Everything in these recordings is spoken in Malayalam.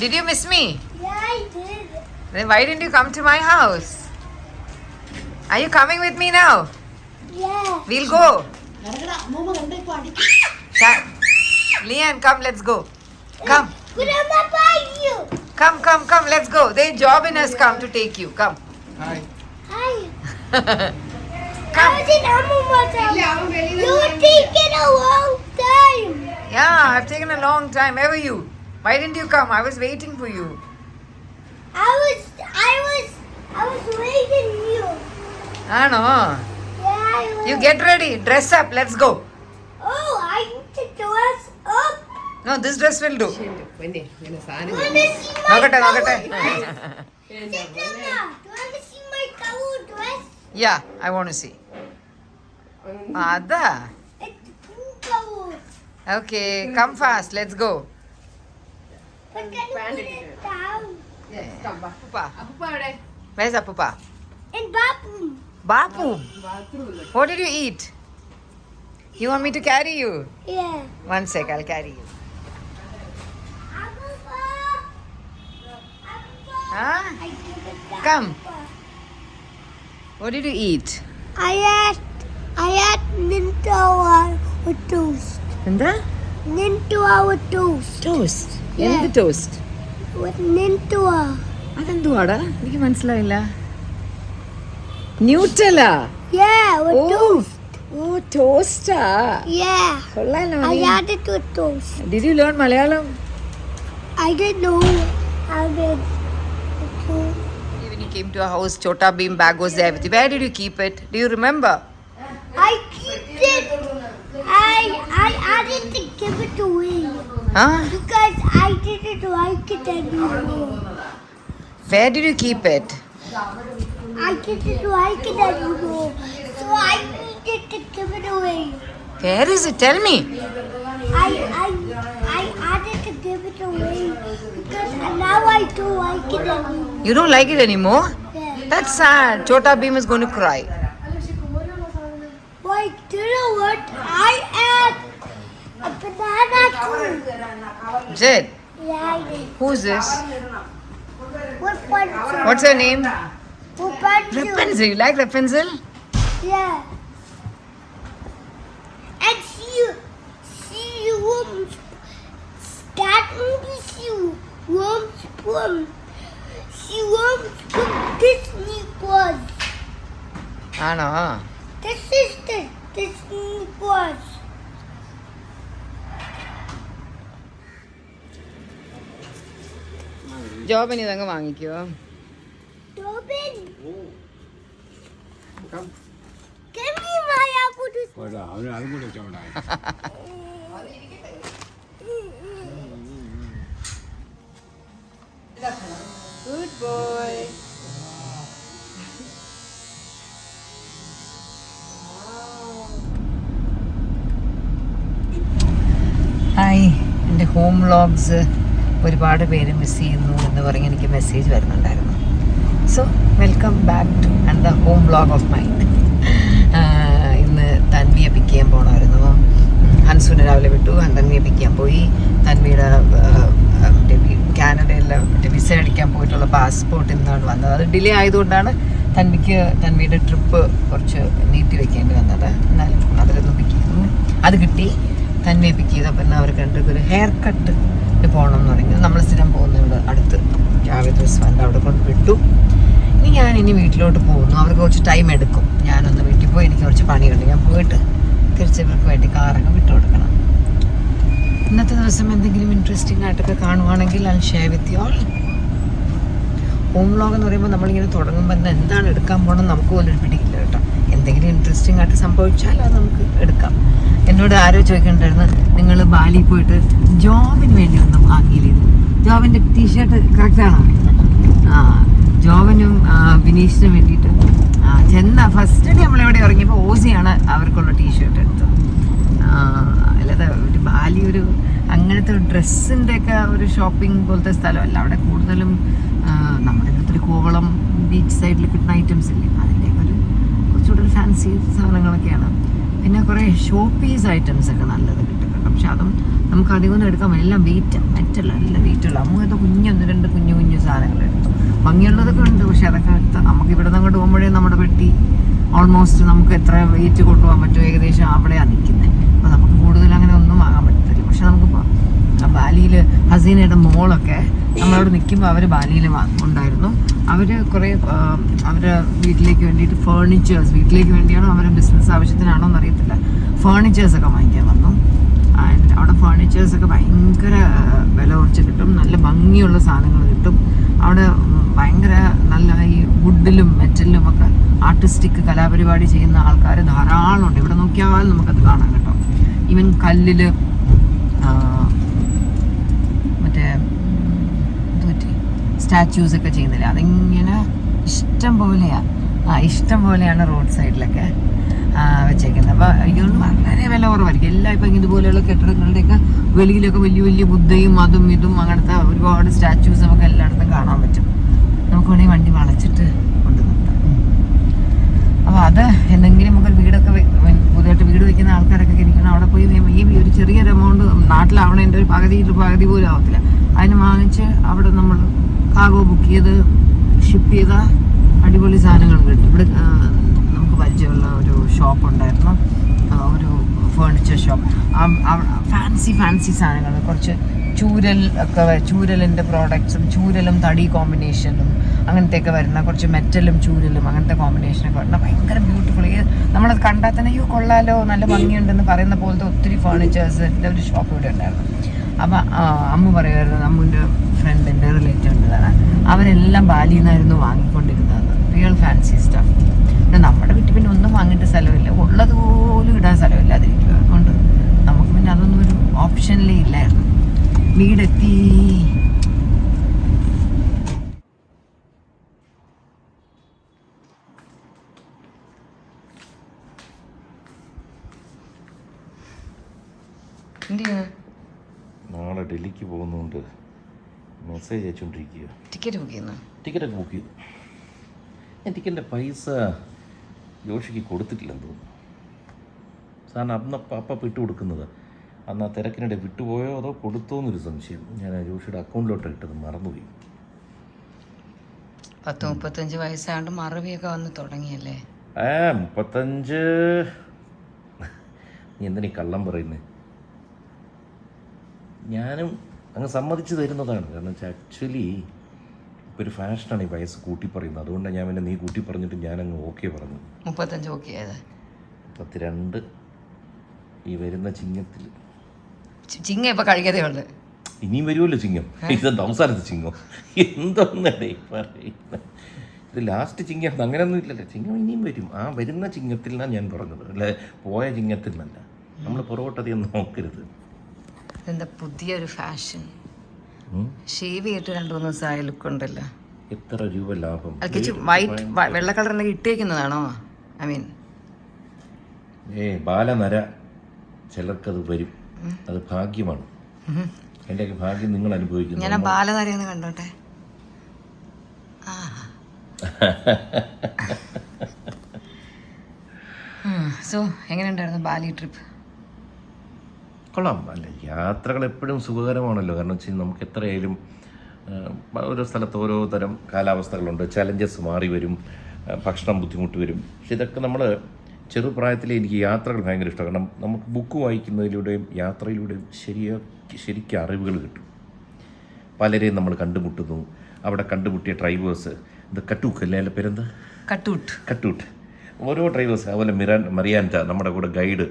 Did you miss me? Yeah, I did. Then why didn't you come to my house? Are you coming with me now? Yeah. We'll go. Leanne, come, let's go. Come. Grandma, buy you. Come, let's go. They Jobin has come to take you. Come. Hi. Hi. I Come. was in Amma's house. You were taking a long time. Yeah, I've taken a long time. Where were you? Why didn't you come? I was waiting for you. I was waiting you. I know. Yeah, I was. You get ready. Dress up. Let's go. Oh, I need to dress up. No, this dress will do. You want to see my Nokate. cover dress? Siddhartha, you want to see my cover dress? Yeah, I want to see. Ada. It's pink cover. Okay, come fast. Let's go. But can you put it down? Appupa. Where's Appupa? In bathroom. Bapu. What did you eat? You want me to carry you? Yeah. One sec, I'll carry you. Huh? I give it down. Come. What did you eat? I had Nintoa with toast. എന്താ Nintoa with toast. Toast Yeah. എന്ത് ടോസ്റ്റ് With Nintoa. അതെന്തുവാടാ എനിക്ക് മനസ്സിലായില്ല ന്യൂട്ടല Yeah, with toast. ഓ ടോസ്റ്റാ Yeah. കൊള്ളാലോ I had it with toast. Did you learn Malayalam I didn't know how did When you came to our house, Chota Beam bag was there with you. Where did you keep it? Do you remember? I keep it. I added to give it away Huh? because I didn't like it anymore. Where did you keep it? I didn't like it anymore, so I needed to give it away. Where is it? Tell me. I added to give it away because now I don't like it anymore. You don't like it anymore? Yeah. That's sad. Chota Beam is going to cry. Like, do you know what? I add a banana too. Jed, Yeah, I did. who's this? What pencil? What's her name? What pencil? Rapunzel. You like Rapunzel? Yeah. And she that movie worms from Disney Plus. ആണോ This is the Disney Plus. ജോബിന് ഇതങ്ങ് വാങ്ങിക്കോ Robin, Come. give me my apple to അതും കൂടെ വെച്ചോണ്ടാ Good boy. ഹായ് എൻ്റെ ഹോം വ്ളോഗ്സ് ഒരുപാട് പേര് മിസ് ചെയ്യുന്നു എന്ന് പറഞ്ഞ് എനിക്ക് മെസ്സേജ് വരുന്നുണ്ടായിരുന്നു. So welcome back two and the home vlog of mind. ഇന്ന് തൻവിയെ പിക്ക് ചെയ്യാൻ പോകണമായിരുന്നു. ഹൻസുവിനെ രാവിലെ വിട്ടു, തൻവിയെ പിക്ക് ചെയ്യാൻ പോയി. തൻവിയുടെ കാനഡയിൽ വിസ അടിക്കാൻ പോയിട്ടുള്ള പാസ്പോർട്ട് ഇന്നാണ് വന്നത്. അത് ഡിലേ ആയതുകൊണ്ടാണ് തൻവിയുടെ ട്രിപ്പ് കുറച്ച് നീട്ടി വെക്കേണ്ടി വന്നത്. എന്നാലും അതിലൊന്ന് പിക്ക് ചെയ്തു, അത് കിട്ടി. തൻവിയെ പിക്ക് ചെയ്തപ്പോൾ എന്നാൽ അവർ കണ്ടിട്ട് ഒരു ഹെയർ കട്ട് പോകണം എന്ന് പറഞ്ഞു. നമ്മൾ സ്ഥിരം പോകുന്നുണ്ട് അടുത്ത് ജാവേദ് ഉസ്മാൻ്റെ അവിടെ കൊണ്ട് വിട്ടു. ഇനി വീട്ടിലോട്ട് പോകുന്നു. അവർക്ക് കുറച്ച് ടൈം എടുക്കും. ഞാനൊന്ന് വീട്ടിൽ പോയി, എനിക്ക് കുറച്ച് പണിയുണ്ട്. ഞാൻ പോയിട്ട് തിരിച്ചവർക്ക് വേണ്ടി കാറൊക്കെ വിട്ടു കൊടുക്കണം. ഇന്നത്തെ ദിവസം എന്തെങ്കിലും ഇൻട്രസ്റ്റിംഗ് ആയിട്ടൊക്കെ കാണുവാണെങ്കിൽ അത് share with you all. Home vlog എന്ന് പറയുമ്പോൾ നമ്മളിങ്ങനെ തുടങ്ങുമ്പോൾ തന്നെ എന്താണ് എടുക്കാൻ പോകണം നമുക്ക് പോലും ഒരു പിടിയില്ല കേട്ടോ. എന്തെങ്കിലും ഇൻട്രസ്റ്റിംഗ് ആയിട്ട് സംഭവിച്ചാൽ അത് നമുക്ക് എടുക്കാം. എന്നോട് ആരോ ചോദിക്കണ്ടായിരുന്നു, നിങ്ങൾ ബാലിയിൽ പോയിട്ട് ജോബിന് വേണ്ടി ഒന്നും ആക്കിയില്ല. ജോബിൻ്റെ ടീഷർട്ട് കറക്റ്റാണോ? ആ, ജോബിനും വിനീഷിനും വേണ്ടിയിട്ട് ചെന്ന ഫസ്റ്റ് ഡേ നമ്മളെവിടെ ഇറങ്ങിയപ്പോൾ ഓസിയാണ് അവർക്കുള്ള ടീഷർട്ട് എടുത്തത്. അല്ലാതെ ഒരു ബാലി ഒരു അങ്ങനത്തെ ഡ്രസ്സിൻ്റെ ഒക്കെ ഒരു ഷോപ്പിംഗ് പോലത്തെ സ്ഥലമല്ല. അവിടെ കൂടുതലും നമ്മുടെ അടുത്തൊരു കോവളം ബീച്ച് സൈഡിൽ കിട്ടുന്ന ഐറ്റംസ് ഇല്ലേ, അതിൻ്റെയൊക്കെ ഒരു കുറച്ചുകൂടെ ഒരു ഫാൻസി സാധനങ്ങളൊക്കെയാണ്. പിന്നെ കുറേ ഷോ പീസ് ഐറ്റംസ് ഒക്കെ നല്ലത് കിട്ടും കേട്ടോ. പക്ഷെ അതും നമുക്ക് അധികം ഒന്നും എടുക്കാൻ പറ്റില്ല. എല്ലാം വെയിറ്റ് മെറ്റല്ല, നല്ല വെയിറ്റുള്ള. അമ്മ ഇത് കുഞ്ഞൊന്ന് രണ്ട് കുഞ്ഞു കുഞ്ഞു സാധനങ്ങൾ എടുത്തു. ഭംഗിയുള്ളതൊക്കെ ഉണ്ട്, പക്ഷെ അതൊക്കെ നമുക്ക് ഇവിടെ നിന്ന് അങ്ങോട്ട് പോകുമ്പോഴേ നമ്മുടെ പെട്ടി ഓൾമോസ്റ്റ് നമുക്ക് എത്ര വെയിറ്റ് കൊണ്ടുപോകാൻ പറ്റും ഏകദേശം അവിടെയാണ് നിൽക്കുന്നത്. അപ്പോൾ നമുക്ക് കൂടുതൽ അങ്ങനെ ഒന്നും വാങ്ങാൻ പറ്റത്തില്ല. പക്ഷെ നമുക്കിപ്പോൾ ബാലിയിൽ ഹസീനയുടെ മോളൊക്കെ നമ്മളവിടെ നിൽക്കുമ്പോൾ അവർ ബാലിയിൽ ഉണ്ടായിരുന്നു. അവർ കുറേ അവരുടെ വീട്ടിലേക്ക് വേണ്ടിയിട്ട് ഫേർണിച്ചേഴ്സ്, വീട്ടിലേക്ക് വേണ്ടിയാണോ അവരുടെ ബിസിനസ് ആവശ്യത്തിനാണോ എന്നറിയത്തില്ല, ഫേർണിച്ചേഴ്സൊക്കെ വാങ്ങിക്കാൻ വന്നു. അവിടെ ഫേർണിച്ചേഴ്സൊക്കെ ഭയങ്കര വില കുറച്ച് കിട്ടും, നല്ല ഭംഗിയുള്ള സാധനങ്ങൾ കിട്ടും. അവിടെ ഭയങ്കര നല്ല ഈ വുഡിലും മെറ്റലിലും ഒക്കെ ആർട്ടിസ്റ്റിക് കലാപരിപാടി ചെയ്യുന്ന ആൾക്കാർ ധാരാളം ഉണ്ട്. ഇവിടെ നോക്കിയാൽ നമുക്കത് കാണാൻ കേട്ടോ. ഈവൻ കല്ലിൽ മറ്റേ സ്റ്റാച്യൂസ് ഒക്കെ ചെയ്യുന്നില്ല, അതിങ്ങനെ ഇഷ്ടം പോലെയാണ് റോഡ് സൈഡിലൊക്കെ വെച്ചേക്കുന്നത്. അപ്പോൾ ഇതുകൊണ്ട് വളരെ വില കുറവായിരിക്കും. എല്ലാം ഇപ്പം ഇതുപോലെയുള്ള കെട്ടിടങ്ങളുടെയൊക്കെ വെളിയിലൊക്കെ വലിയ വലിയ ബുദ്ധയും അതും ഇതും അങ്ങനത്തെ ഒരുപാട് സ്റ്റാച്യൂസ് നമുക്ക് എല്ലായിടത്തും കാണാൻ പറ്റും. നമുക്ക് വേണമെങ്കിൽ വണ്ടി വളച്ചിട്ട് കൊണ്ട് നിർത്താം. അപ്പോൾ അത് എന്തെങ്കിലും നമുക്ക് വീടൊക്കെ പുതിയതായിട്ട് വീട് വയ്ക്കുന്ന ആൾക്കാരൊക്കെ ഇരിക്കണം. അവിടെ പോയി ഈ ഒരു ചെറിയൊരു എമൗണ്ട് നാട്ടിലാവണേൻ്റെ ഒരു പകുതി പോലും ആവത്തില്ല. അതിന് വാങ്ങിച്ച് അവിടെ നമ്മൾ കാഗോ ബുക്ക് ചെയ്ത് ഷിപ്പ് ചെയ്ത അടിപൊളി സാധനങ്ങൾ കിട്ടും. ഇവിടെ നമുക്ക് പരിചയമുള്ള ഒരു ഷോപ്പ് ഉണ്ടായിരുന്നു, ഒരു ഫേർണിച്ചർ ഷോപ്പ്. ഫാൻസി സാധനങ്ങൾ, കുറച്ച് ചൂരലിൻ്റെ പ്രോഡക്ട്സും ചൂരലും തടി കോമ്പിനേഷനും അങ്ങനത്തെയൊക്കെ വരുന്ന കുറച്ച് മെറ്റലും ചൂരലും അങ്ങനത്തെ കോമ്പിനേഷനൊക്കെ വരുന്ന ഭയങ്കര ബ്യൂട്ടിഫുൾ. നമ്മളത് കണ്ടാൽ തന്നെ അയ്യോ കൊള്ളാലോ നല്ല ഭംഗിയുണ്ടെന്ന് പറയുന്ന പോലത്തെ ഒത്തിരി ഫേർണിച്ചേഴ്സിൻ്റെ ഒരു ഷോപ്പ് ഇവിടെ ഉണ്ടായിരുന്നു. അപ്പം അമ്മ പറയുമായിരുന്നു, അമ്മുൻ്റെ ഫ്രണ്ടിൻ്റെ റിലേറ്റീവ് ഉണ്ടതാണ്, അവരെല്ലാം ബാലിയിൽ നിന്നായിരുന്നു വാങ്ങിക്കൊണ്ടിരുന്നത് റിയൽ ഫാൻസി സ്റ്റഫ്. പിന്നെ നമ്മുടെ വീട്ടിൽ പിന്നെ ഒന്നും വാങ്ങിയിട്ട് സ്ഥലമില്ല, ഉള്ളത് പോലും ഇടാൻ സ്ഥലമില്ലാതിരിക്കുക. അതുകൊണ്ട് നമുക്ക് പിന്നെ അതൊന്നും ഒരു ഓപ്ഷനിലേ ഇല്ലായിരുന്നു. വീടെത്തി. നാളെ ഡൽഹിക്ക് പോകുന്നുണ്ട്, മെസ്സേജ് അയച്ചുകൊണ്ടിരിക്കുക. ടിക്കറ്റ് ബുക്ക് ചെയ്യുന്നു? ടിക്കറ്റൊക്കെ ബുക്ക് ചെയ്തു. ഞാൻ ടിക്കറ്റിൻ്റെ പൈസ ജോഷിക്ക് കൊടുത്തിട്ടില്ലെന്ന് തോന്നുന്നു. സാറിന് അപ്പം ഇട്ട് കൊടുക്കുന്നത് അന്ന് ആ തിരക്കിനിടെ വിട്ടുപോയോ അതോ കൊടുത്തോ എന്നൊരു സംശയം. ഞാൻ ജോഷിയുടെ അക്കൗണ്ടിലോട്ട് ഇട്ടത് മറന്നുപോയി. 30-35 വയസ്സാണ്ട് മറവിയൊക്കെ വന്ന് തുടങ്ങിയല്ലേ? 35. നീ എന്തിനീ കള്ളം പറയുന്നത്? ഞാനും അങ്ങ് സമ്മതിച്ച് തരുന്നതാണ്. കാരണം വെച്ചാൽ ആക്ച്വലി ഇപ്പോൾ ഒരു ഫാഷനാണ് ഈ വയസ്സ് കൂട്ടി പറയുന്നത്. അതുകൊണ്ടാണ് ഞാൻ പിന്നെ നീ കൂട്ടി പറഞ്ഞിട്ട് ഞാനങ്ങ് ഓക്കെ പറഞ്ഞു. 35 ഓക്കെ ആയത്? 32 ഈ വരുന്ന ചിങ്ങത്തിൽ. ചിങ്ങം ഇപ്പം കഴിക്കതേ ഉള്ളു. ഇനിയും വരുമല്ലോ ചിങ്ങം. ഇതെന്താ അവസാനത്തെ ചിങ്ങം? എന്തൊന്നടേ പറയുന്നത്? ഇത് ലാസ്റ്റ് ചിങ്ങം അങ്ങനെയൊന്നും ഇല്ലല്ലോ. ചിങ്ങം ഇനിയും വരും. ആ വരുന്ന ചിങ്ങത്തിൽ നിന്നാണ് ഞാൻ പറഞ്ഞത്, അല്ലെ പോയ ചിങ്ങത്തിൽ നിന്നല്ല. നമ്മൾ പുറകോട്ടധികം നോക്കരുത്. എന്താ പുതിയൊരു ഫാഷൻ? ഷേവ് ചെയ്തിട്ട് 2-3 ദിവസമായ ലുക്ക് ഉണ്ടല്ലോ. എത്ര രൂപ ലാഭം? വൈറ്റ് വെള്ള കളറിനെ ഇട്ടേക്കുന്നതാണോ? ഐ മീൻ ബാലനര ചിലർക്കത് വരും, അത് ഭാഗ്യമാണ്. എൻ്റെ ഭാഗ്യം നിങ്ങൾ അനുഭവിക്കുന്നു. ഞാൻ ബാലനരയെന്ന് കണ്ടോട്ടെ. സോ എങ്ങനെയുണ്ടായിരുന്നു ബാലി ട്രിപ്പ്? കൊള്ളാം. അല്ല, യാത്രകൾ എപ്പോഴും സുഖകരമാണല്ലോ. കാരണം വെച്ചാൽ നമുക്ക് എത്രയായാലും ഓരോ സ്ഥലത്ത് ഓരോ തരം കാലാവസ്ഥകളുണ്ട്, ചലഞ്ചസ് മാറി വരും, ഭക്ഷണം ബുദ്ധിമുട്ട് വരും. പക്ഷെ ഇതൊക്കെ നമ്മൾ ചെറുപ്രായത്തിലെ എനിക്ക് യാത്രകൾ ഭയങ്കര ഇഷ്ടമാണ്. കാരണം നമുക്ക് ബുക്ക് വായിക്കുന്നതിലൂടെയും യാത്രയിലൂടെയും ശരിക്കും അറിവുകൾ കിട്ടും. പലരെയും നമ്മൾ കണ്ടുമുട്ടുന്നു. അവിടെ കണ്ടുമുട്ടിയ ഡ്രൈവേഴ്സ്, ഇത് കട്ടൂക്ക് അല്ലേ അതിൻ്റെ പേരെന്താ? കട്ടൂട്ട്. ഓരോ ഡ്രൈവേഴ്സ്, അതുപോലെ മറിയാൻറ്റ നമ്മുടെ കൂടെ ഗൈഡ്,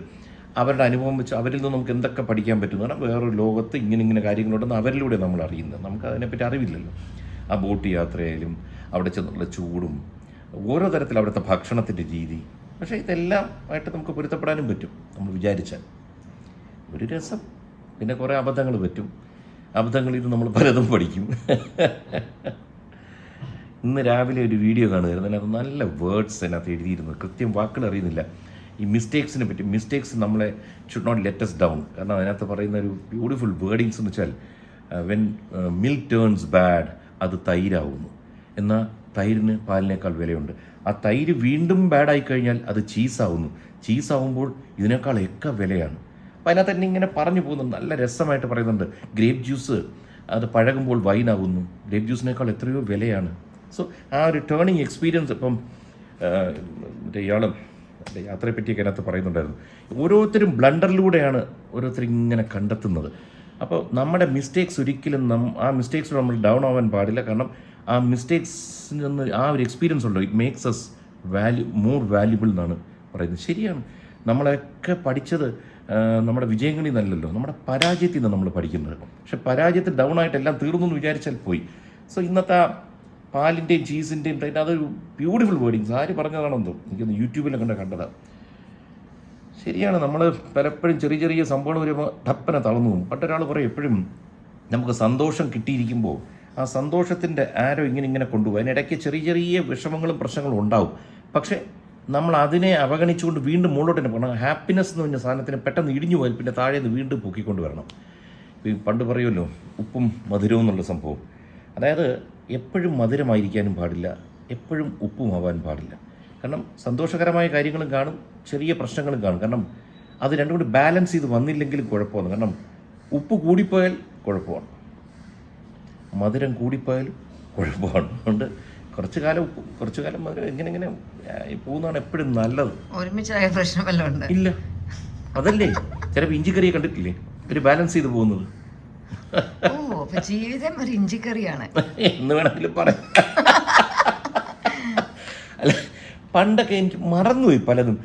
അവരുടെ അനുഭവം വെച്ച് അവരിൽ നിന്ന് നമുക്ക് എന്തൊക്കെ പഠിക്കാൻ പറ്റും. കാരണം വേറൊരു ലോകത്ത് ഇങ്ങനെ കാര്യങ്ങളുണ്ടെന്ന് അവരിലൂടെ നമ്മൾ അറിയുന്നത്. നമുക്ക് അതിനെപ്പറ്റി അറിവില്ലല്ലോ. ആ ബോട്ട് യാത്രയായാലും അവിടെ ചെന്നുള്ള ചൂടും ഓരോ തരത്തിൽ അവിടുത്തെ ഭക്ഷണത്തിൻ്റെ രീതി. പക്ഷേ ഇതെല്ലാം ആയിട്ട് നമുക്ക് പൊരുത്തപ്പെടാനും പറ്റും നമ്മൾ വിചാരിച്ചാൽ. ഒരു രസം. പിന്നെ കുറേ അബദ്ധങ്ങൾ പറ്റും. അബദ്ധങ്ങളിൽ നിന്ന് നമ്മൾ പലതും പഠിക്കും. ഇന്ന് രാവിലെ ഒരു വീഡിയോ കാണുമായിരുന്നു. അതിനകത്ത് നല്ല വേർഡ്സ് അതിനകത്ത് എഴുതിയിരുന്നു. കൃത്യം വാക്കുകൾ അറിയുന്നില്ല. ഈ മിസ്റ്റേക്സിനെ പറ്റി. മിസ്റ്റേക്സ് നമ്മളെ should not let us down. കാരണം അതിനകത്ത് പറയുന്ന ഒരു ബ്യൂട്ടിഫുൾ വേർഡിങ്സ് എന്ന് വെച്ചാൽ വെൻ മിൽക്ക് ടേൺസ് ബാഡ് അത് തൈരാവുന്നു. എന്നാൽ തൈരിന് പാലിനേക്കാൾ വിലയുണ്ട്. ആ തൈര് വീണ്ടും ബാഡായി കഴിഞ്ഞാൽ അത് ചീസാവുന്നു. ചീസാവുമ്പോൾ ഇതിനേക്കാളൊക്കെ വിലയാണ്. അപ്പോൾ അതിനകത്ത് തന്നെ ഇങ്ങനെ പറഞ്ഞു പോകുന്നുണ്ട്, നല്ല രസമായിട്ട് പറയുന്നുണ്ട്. ഗ്രേപ്പ് ജ്യൂസ് അത് പഴകുമ്പോൾ വൈനാകുന്നു, ഗ്രേപ്പ് ജ്യൂസിനേക്കാൾ എത്രയോ വിലയാണ്. സോ ആ ഒരു ടേണിങ് എക്സ്പീരിയൻസ് ഇപ്പം മറ്റേ ഇയാളും യാത്രയെ പറ്റിയൊക്കെ അതിനകത്ത് പറയുന്നുണ്ടായിരുന്നു. ഓരോരുത്തരും ബ്ലണ്ടറിലൂടെയാണ് ഓരോരുത്തർ ഇങ്ങനെ കണ്ടെത്തുന്നത്. അപ്പോൾ നമ്മുടെ മിസ്റ്റേക്സ് ഒരിക്കലും ആ മിസ്റ്റേക്സിൽ നമ്മൾ ഡൗൺ ആവാൻ പാടില്ല. കാരണം ആ മിസ്റ്റേക്സിൽ നിന്ന് ആ ഒരു എക്സ്പീരിയൻസ് ഉണ്ടോ, it makes us more valuable എന്നാണ് പറയുന്നത്. ശരിയാണ്, നമ്മളൊക്കെ പഠിച്ചത് നമ്മുടെ വിജയങ്ങളിൽ നിന്നല്ലല്ലോ, നമ്മുടെ പരാജയത്തിൽ നിന്ന് നമ്മൾ പഠിക്കുന്നത്. പക്ഷെ പരാജയത്തിൽ ഡൗൺ ആയിട്ട് എല്ലാം തീർന്നു എന്ന് വിചാരിച്ചാൽ പോയി. സോ ഇന്നത്തെ പാലിൻ്റെയും ചീസിൻ്റെയും അതൊരു ബ്യൂട്ടിഫുൾ വേർഡിങ്സ് ആര് പറഞ്ഞതാണെന്തോ, എനിക്കൊന്ന് യൂട്യൂബിലൊക്കെ കണ്ടതാണ്. ശരിയാണ്, നമ്മൾ പലപ്പോഴും ചെറിയ ചെറിയ സംഭവങ്ങൾ വരുമ്പോൾ ടപ്പനെ തളർന്നു പോകും. പണ്ടൊരാൾ പറയും എപ്പോഴും നമുക്ക് സന്തോഷം കിട്ടിയിരിക്കുമ്പോൾ ആ സന്തോഷത്തിൻ്റെ ആരോ ഇങ്ങനെ കൊണ്ടുപോകും. അതിനിടയ്ക്ക് ചെറിയ ചെറിയ വിഷമങ്ങളും പ്രശ്നങ്ങളും ഉണ്ടാവും. പക്ഷേ നമ്മൾ അതിനെ അവഗണിച്ചുകൊണ്ട് വീണ്ടും മുകളിലോട്ട് തന്നെ പോകണം. ഹാപ്പിനെസ് എന്ന് പറഞ്ഞ സാധനത്തിന് പെട്ടെന്ന് ഇടിഞ്ഞു പോയാൽ പിന്നെ താഴെ നിന്ന് വീണ്ടും പൊക്കിക്കൊണ്ട് വരണം. പണ്ട് പറയുമല്ലോ ഉപ്പും മധുരവും എന്നുള്ള സംഭവം. അതായത് എപ്പോഴും മധുരമായിരിക്കാനും പാടില്ല, എപ്പോഴും ഉപ്പുമാവാൻ പാടില്ല. കാരണം സന്തോഷകരമായ കാര്യങ്ങളും കാണും, ചെറിയ പ്രശ്നങ്ങളും കാണും. കാരണം അത് രണ്ടും കൂടി ബാലൻസ് ചെയ്ത് വന്നില്ലെങ്കിലും കുഴപ്പമാണ്. കാരണം ഉപ്പ് കൂടിപ്പോയാൽ കുഴപ്പമാണ്, മധുരം കൂടിപ്പോയാലും കുഴപ്പമാണ്. അതുകൊണ്ട് കുറച്ചു കാലം ഉപ്പ് കുറച്ചു കാലം മധുരം ഇങ്ങനെ പോകുന്നതാണ് എപ്പോഴും നല്ലത്. ഒരുമിച്ചായ പ്രശ്നമല്ലോ ഉണ്ട് ഇല്ല, അതല്ലേ ചിലപ്പോൾ ഇഞ്ചിക്കറിയെ കണ്ടിട്ടില്ലേ ഒരു ബാലൻസ് ചെയ്ത് പോകുന്നത്. ജീവിതം ഒരു ഇഞ്ചിക്കറിയാണ് എന്ന് വേണമെങ്കിലും പറയാം. അല്ല, പണ്ടൊക്കെ എനിക്ക് മറന്നുപോയി പലതും.